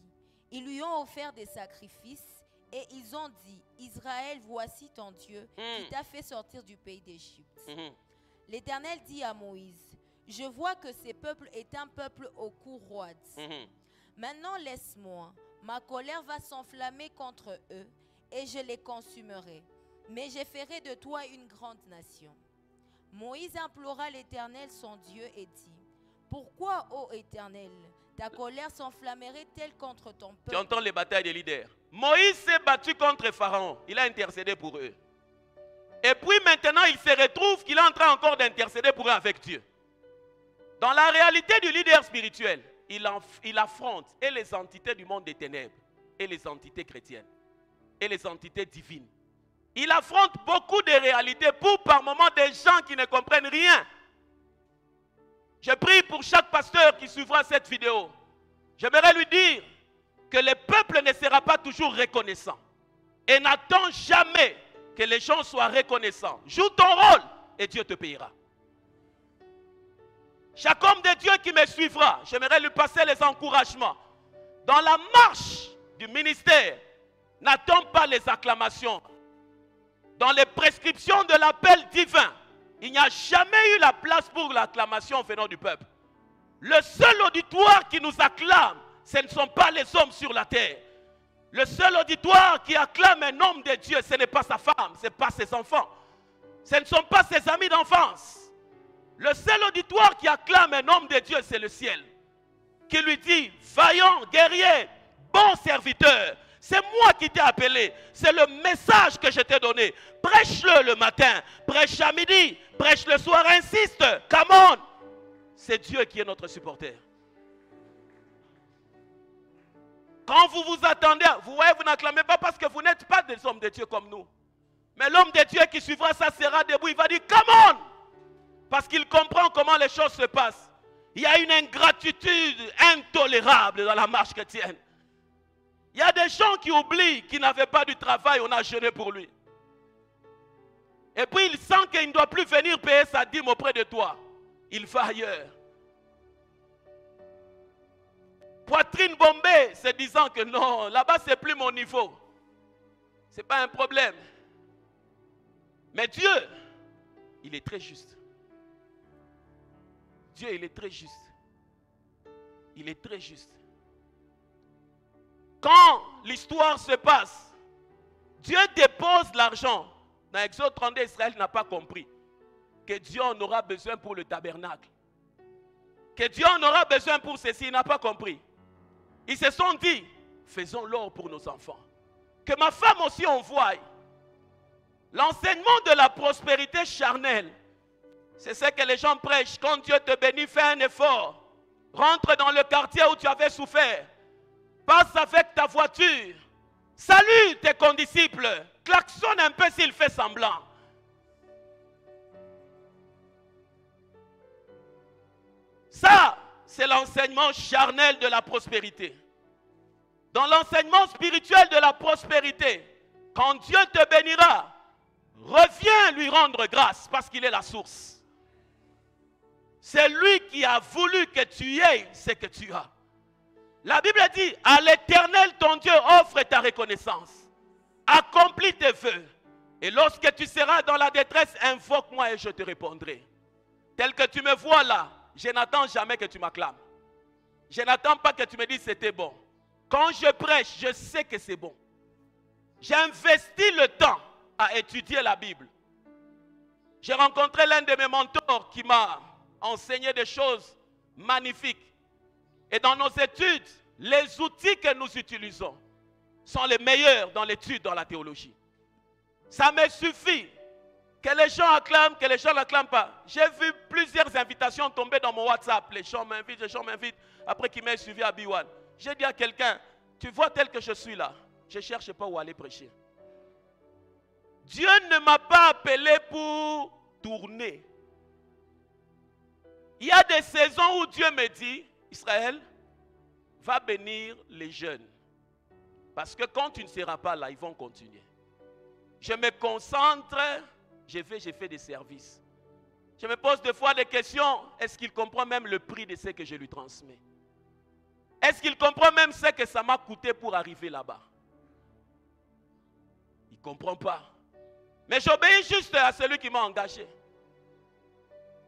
Ils lui ont offert des sacrifices et ils ont dit, Israël, voici ton Dieu qui t'a fait sortir du pays d'Égypte. L'Éternel dit à Moïse, je vois que ce peuple est un peuple au cou roide. Maintenant laisse-moi, ma colère va s'enflammer contre eux et je les consumerai. Mais je ferai de toi une grande nation. Moïse implora l'Éternel son Dieu et dit, pourquoi, ô Éternel, ta colère s'enflammerait-elle contre ton peuple? Tu entends les batailles des leaders. Moïse s'est battu contre Pharaon. Il a intercédé pour eux. Et puis maintenant, il se retrouve qu'il est en train encore d'intercéder pour eux avec Dieu. Dans la réalité du leader spirituel, il affronte et les entités du monde des ténèbres, et les entités chrétiennes, et les entités divines. Il affronte beaucoup de réalités pour par moments des gens qui ne comprennent rien. Je prie pour chaque pasteur qui suivra cette vidéo. J'aimerais lui dire que le peuple ne sera pas toujours reconnaissant. Et n'attends jamais que les gens soient reconnaissants. Joue ton rôle et Dieu te payera. Chaque homme de Dieu qui me suivra, j'aimerais lui passer les encouragements. Dans la marche du ministère, n'attends pas les acclamations. Dans les prescriptions de l'appel divin, il n'y a jamais eu la place pour l'acclamation venant du peuple. Le seul auditoire qui nous acclame, ce ne sont pas les hommes sur la terre. Le seul auditoire qui acclame un homme de Dieu, ce n'est pas sa femme, ce n'est pas ses enfants. Ce ne sont pas ses amis d'enfance. Le seul auditoire qui acclame un homme de Dieu, c'est le ciel. Qui lui dit, vaillant, guerrier, bon serviteur, c'est moi qui t'ai appelé. C'est le message que je t'ai donné. Prêche-le le matin, prêche à midi, prêche le soir, insiste. Come on. C'est Dieu qui est notre supporter. Quand vous vous attendez, vous voyez, vous n'acclamez pas parce que vous n'êtes pas des hommes de Dieu comme nous. Mais l'homme de Dieu qui suivra ça sera debout, il va dire, come on. Parce qu'il comprend comment les choses se passent. Il y a une ingratitude intolérable dans la marche chrétienne. Il y a des gens qui oublient qu'ils n'avaient pas du travail, on a jeûné pour lui. Et puis il sent qu'il ne doit plus venir payer sa dîme auprès de toi. Il va ailleurs. Poitrine bombée, se disant que non, là-bas c'est plus mon niveau. Ce n'est pas un problème. Mais Dieu, il est très juste. Dieu, il est très juste. Il est très juste. Quand l'histoire se passe, Dieu dépose l'argent. Dans Exode 32, Israël n'a pas compris que Dieu en aura besoin pour le tabernacle. Que Dieu en aura besoin pour ceci, il n'a pas compris. Ils se sont dit, faisons l'or pour nos enfants. Que ma femme aussi envoie. L'enseignement de la prospérité charnelle, c'est ce que les gens prêchent. Quand Dieu te bénit, fais un effort. Rentre dans le quartier où tu avais souffert. Passe avec ta voiture. Salue tes condisciples. Klaxonne un peu s'il fait semblant. Ça, c'est l'enseignement charnel de la prospérité. Dans l'enseignement spirituel de la prospérité, quand Dieu te bénira, reviens lui rendre grâce parce qu'il est la source. C'est lui qui a voulu que tu aies ce que tu as. La Bible dit, à l'Éternel ton Dieu offre ta reconnaissance. Accomplis tes vœux. Et lorsque tu seras dans la détresse, invoque-moi et je te répondrai. Tel que tu me vois là, je n'attends jamais que tu m'acclames. Je n'attends pas que tu me dises c'était bon. Quand je prêche, je sais que c'est bon. J'ai investi le temps à étudier la Bible. J'ai rencontré l'un de mes mentors qui m'a enseigné des choses magnifiques. Et dans nos études, les outils que nous utilisons sont les meilleurs dans l'étude, dans la théologie. Ça me suffit que les gens acclament, que les gens n'acclament pas. J'ai vu plusieurs invitations tomber dans mon WhatsApp. Les gens m'invitent, après qu'ils m'aient suivi à Biwan. J'ai dit à quelqu'un, tu vois tel que je suis là, je ne cherche pas où aller prêcher. Dieu ne m'a pas appelé pour tourner. Il y a des saisons où Dieu me dit, Israël, va bénir les jeunes. Parce que quand tu ne seras pas là, ils vont continuer. Je me concentre, je fais des services. Je me pose des fois des questions. Est-ce qu'il comprend même le prix de ce que je lui transmets? Est-ce qu'il comprend même ce que ça m'a coûté pour arriver là-bas? Il ne comprend pas. Mais j'obéis juste à celui qui m'a engagé.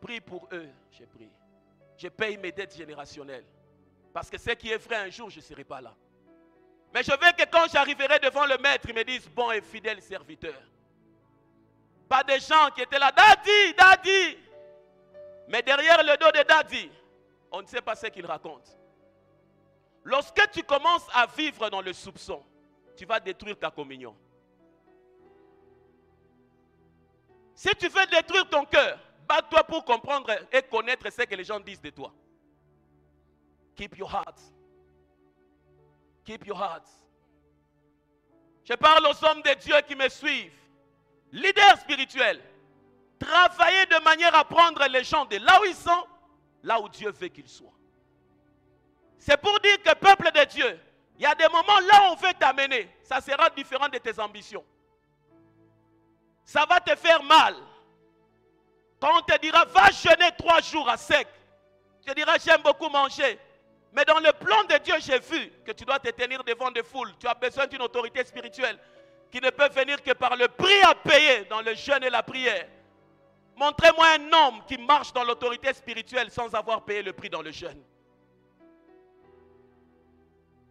Prie pour eux, je prie. Je paye mes dettes générationnelles. Parce que ce qui est vrai, un jour, je ne serai pas là. Mais je veux que quand j'arriverai devant le maître, ils me disent, bon et fidèle serviteur. Pas des gens qui étaient là, Daddy, Daddy. Mais derrière le dos de Daddy, on ne sait pas ce qu'il raconte. Lorsque tu commences à vivre dans le soupçon, tu vas détruire ta communion. Si tu veux détruire ton cœur, bats-toi pour comprendre et connaître ce que les gens disent de toi. Keep your heart. Keep your heart. Je parle aux hommes de Dieu qui me suivent. Leaders spirituels. Travaillez de manière à prendre les gens de là où ils sont, là où Dieu veut qu'ils soient. C'est pour dire que peuple de Dieu, il y a des moments là où on veut t'amener. Ça sera différent de tes ambitions. Ça va te faire mal. Quand on te dira, va jeûner 3 jours à sec, tu diras, j'aime beaucoup manger. Mais dans le plan de Dieu, j'ai vu que tu dois te tenir devant des foules. Tu as besoin d'une autorité spirituelle qui ne peut venir que par le prix à payer dans le jeûne et la prière. Montrez-moi un homme qui marche dans l'autorité spirituelle sans avoir payé le prix dans le jeûne.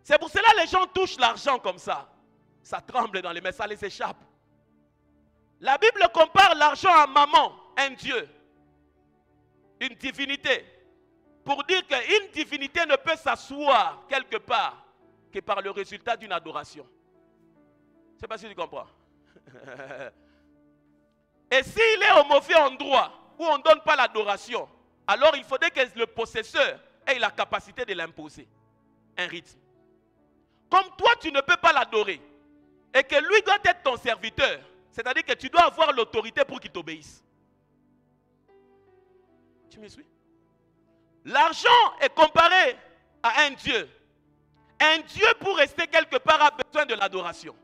C'est pour cela que les gens touchent l'argent comme ça. Ça tremble dans les mains, ça les échappe. La Bible compare l'argent à maman, un Dieu, une divinité. Pour dire qu'une divinité ne peut s'asseoir quelque part que par le résultat d'une adoration. Je ne sais pas si tu comprends. Et s'il est au mauvais endroit où on ne donne pas l'adoration, alors il faudrait que le possesseur ait la capacité de l'imposer. Un rythme. Comme toi, tu ne peux pas l'adorer et que lui doit être ton serviteur, c'est-à-dire que tu dois avoir l'autorité pour qu'il t'obéisse. Tu me suis? L'argent est comparé à un Dieu. Un Dieu, pour rester quelque part, a besoin de l'adoration.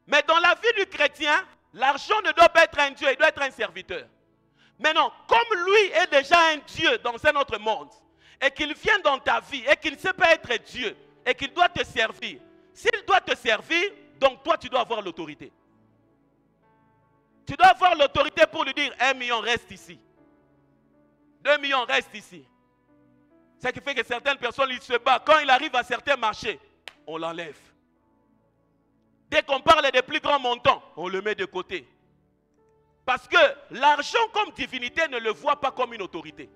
Mais dans la vie du chrétien, l'argent ne doit pas être un Dieu, il doit être un serviteur. Maintenant, comme lui est déjà un Dieu dans un autre monde, et qu'il vient dans ta vie, et qu'il ne sait pas être Dieu, et qu'il doit te servir, s'il doit te servir, donc toi tu dois avoir l'autorité. Tu dois avoir l'autorité pour lui dire, 1 million reste ici. 2 millions reste ici. Ce qui fait que certaines personnes, ils se battent. Quand il arrive à certains marchés, on l'enlève. Dès qu'on parle des plus grands montants, on le met de côté. Parce que l'argent comme divinité ne le voit pas comme une autorité.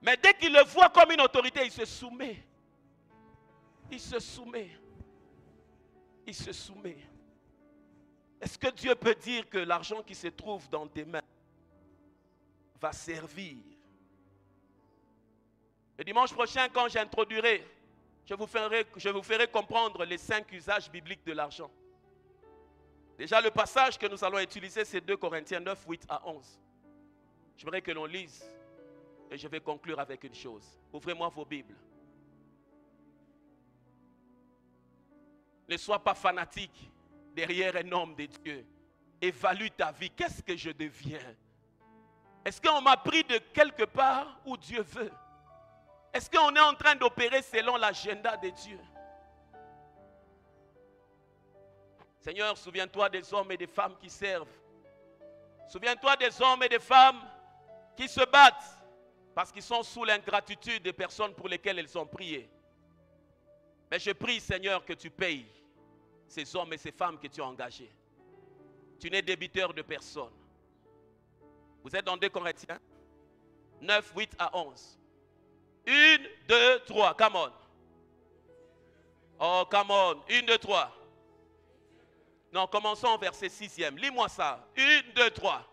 Mais dès qu'il le voit comme une autorité, il se soumet. Il se soumet. Il se soumet. Est-ce que Dieu peut dire que l'argent qui se trouve dans tes mains va servir? Le dimanche prochain, quand j'introduirai, je vous ferai comprendre les 5 usages bibliques de l'argent. Déjà, le passage que nous allons utiliser, c'est 2 Corinthiens 9, 8 à 11. J'aimerais que l'on lise et je vais conclure avec une chose. Ouvrez-moi vos Bibles. Ne sois pas fanatique derrière un homme de Dieu. Évalue ta vie. Qu'est-ce que je deviens? Est-ce qu'on m'a pris de quelque part où Dieu veut? Est-ce qu'on est en train d'opérer selon l'agenda de Dieu? Seigneur, souviens-toi des hommes et des femmes qui servent. Souviens-toi des hommes et des femmes qui se battent parce qu'ils sont sous l'ingratitude des personnes pour lesquelles ils ont prié. Mais je prie, Seigneur, que tu payes ces hommes et ces femmes que tu as engagés. Tu n'es débiteur de personne. Vous êtes dans 2 Corinthiens 9, 8 à 11. 1, 2, 3, come on. Oh, come on. 1, 2, 3. Non, commençons au verset 6e. Lis-moi ça. 1, 2, 3.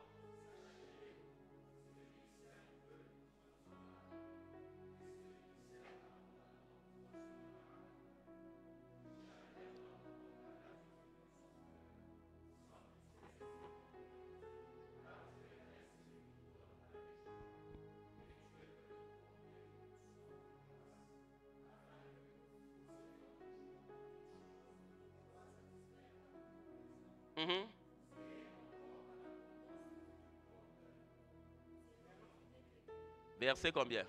Verset combien?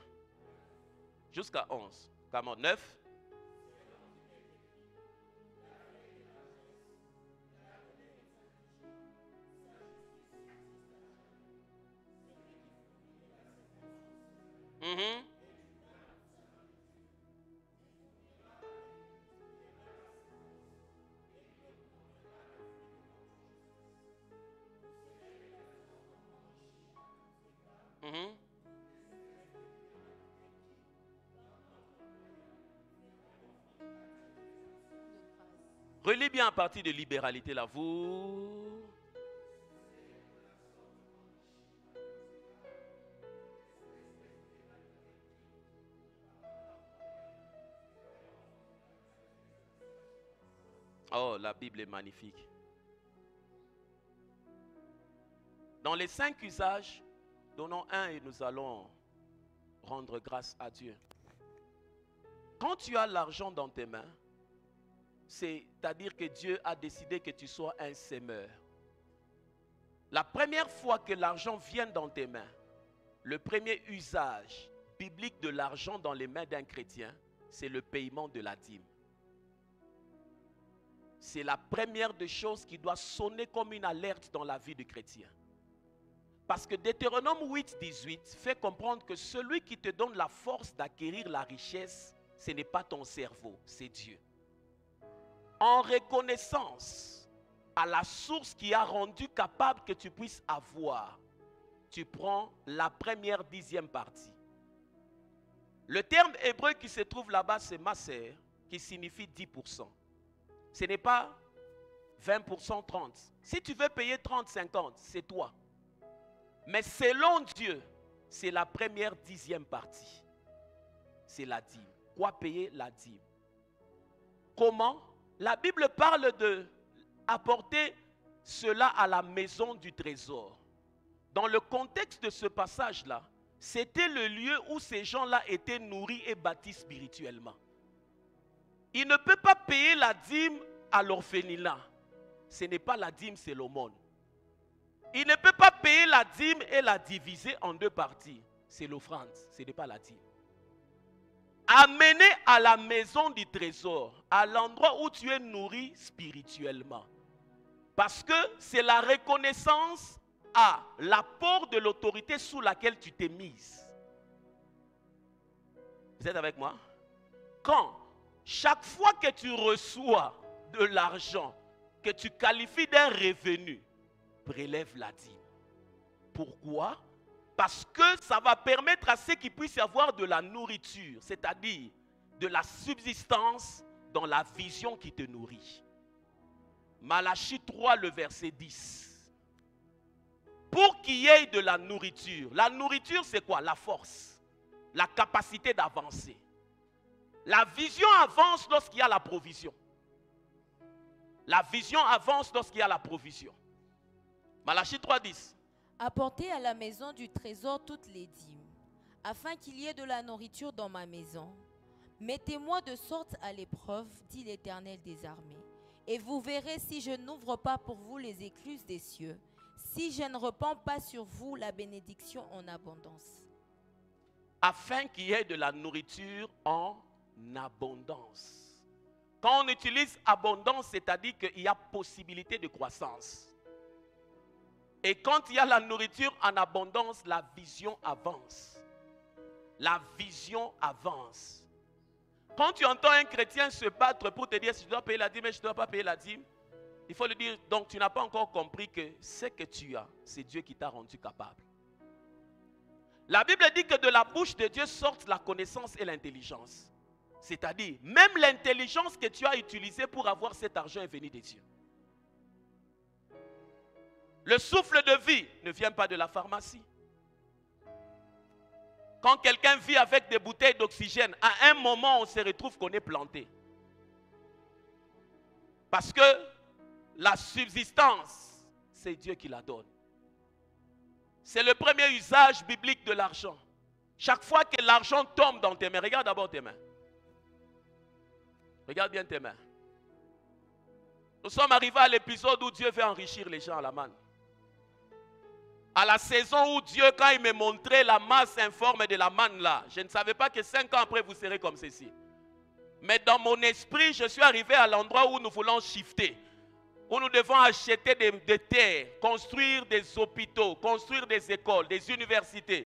Jusqu'à 11. Comment? 9? Relis bien à partir de libéralité là. Vous. Oh, la Bible est magnifique. Dans les 5 usages, donnons un et nous allons rendre grâce à Dieu. Quand tu as l'argent dans tes mains, c'est-à-dire que Dieu a décidé que tu sois un semeur. La première fois que l'argent vient dans tes mains, le premier usage biblique de l'argent dans les mains d'un chrétien, c'est le paiement de la dîme. C'est la première des choses qui doit sonner comme une alerte dans la vie du chrétien. Parce que Deutéronome 8, 18 fait comprendre que celui qui te donne la force d'acquérir la richesse, ce n'est pas ton cerveau, c'est Dieu. En reconnaissance à la source qui a rendu capable que tu puisses avoir, tu prends la première 10e partie. Le terme hébreu qui se trouve là-bas, c'est maser, qui signifie 10%. Ce n'est pas 20%, 30%. Si tu veux payer 30, 50, c'est toi. Mais selon Dieu, c'est la première 10e partie. C'est la dîme. Quoi payer? La dîme. Comment? La Bible parle de apporter cela à la maison du trésor. Dans le contexte de ce passage-là, c'était le lieu où ces gens-là étaient nourris et bâtis spirituellement. Il ne peut pas payer la dîme à l'orphelinat. Ce n'est pas la dîme, c'est l'aumône. Il ne peut pas payer la dîme et la diviser en 2 parties. C'est l'offrande, ce n'est pas la dîme. Amener à la maison du trésor, à l'endroit où tu es nourri spirituellement. Parce que c'est la reconnaissance à l'apport de l'autorité sous laquelle tu t'es mise. Vous êtes avec moi? Quand chaque fois que tu reçois de l'argent, que tu qualifies d'un revenu, prélève la dîme. Pourquoi? Parce que ça va permettre à ceux qui puissent avoir de la nourriture, c'est-à-dire de la subsistance dans la vision qui te nourrit. Malachie 3, le verset 10. Pour qu'il y ait de la nourriture c'est quoi? La force, la capacité d'avancer. La vision avance lorsqu'il y a la provision. La vision avance lorsqu'il y a la provision. Malachie 3, 10. Apportez à la maison du trésor toutes les dîmes, afin qu'il y ait de la nourriture dans ma maison. Mettez-moi de sorte à l'épreuve, dit l'Éternel des armées, et vous verrez si je n'ouvre pas pour vous les écluses des cieux, si je ne répands pas sur vous la bénédiction en abondance. Afin qu'il y ait de la nourriture en abondance. Quand on utilise abondance, c'est-à-dire qu'il y a possibilité de croissance. Et quand il y a la nourriture en abondance, la vision avance. La vision avance. Quand tu entends un chrétien se battre pour te dire si je dois payer la dîme, je ne dois pas payer la dîme, il faut lui dire, donc tu n'as pas encore compris que ce que tu as, c'est Dieu qui t'a rendu capable. La Bible dit que de la bouche de Dieu sortent la connaissance et l'intelligence. C'est-à-dire, même l'intelligence que tu as utilisée pour avoir cet argent est venue de Dieu. Le souffle de vie ne vient pas de la pharmacie. Quand quelqu'un vit avec des bouteilles d'oxygène, à un moment, on se retrouve qu'on est planté. Parce que la subsistance, c'est Dieu qui la donne. C'est le premier usage biblique de l'argent. Chaque fois que l'argent tombe dans tes mains, regarde d'abord tes mains. Regarde bien tes mains. Nous sommes arrivés à l'épisode où Dieu veut enrichir les gens à la manne. À la saison où Dieu, quand il me montrait la masse informe de la manne là, je ne savais pas que 5 ans après vous serez comme ceci. Mais dans mon esprit, je suis arrivé à l'endroit où nous voulons shifter. Où nous devons acheter des terres, construire des hôpitaux, construire des écoles, des universités.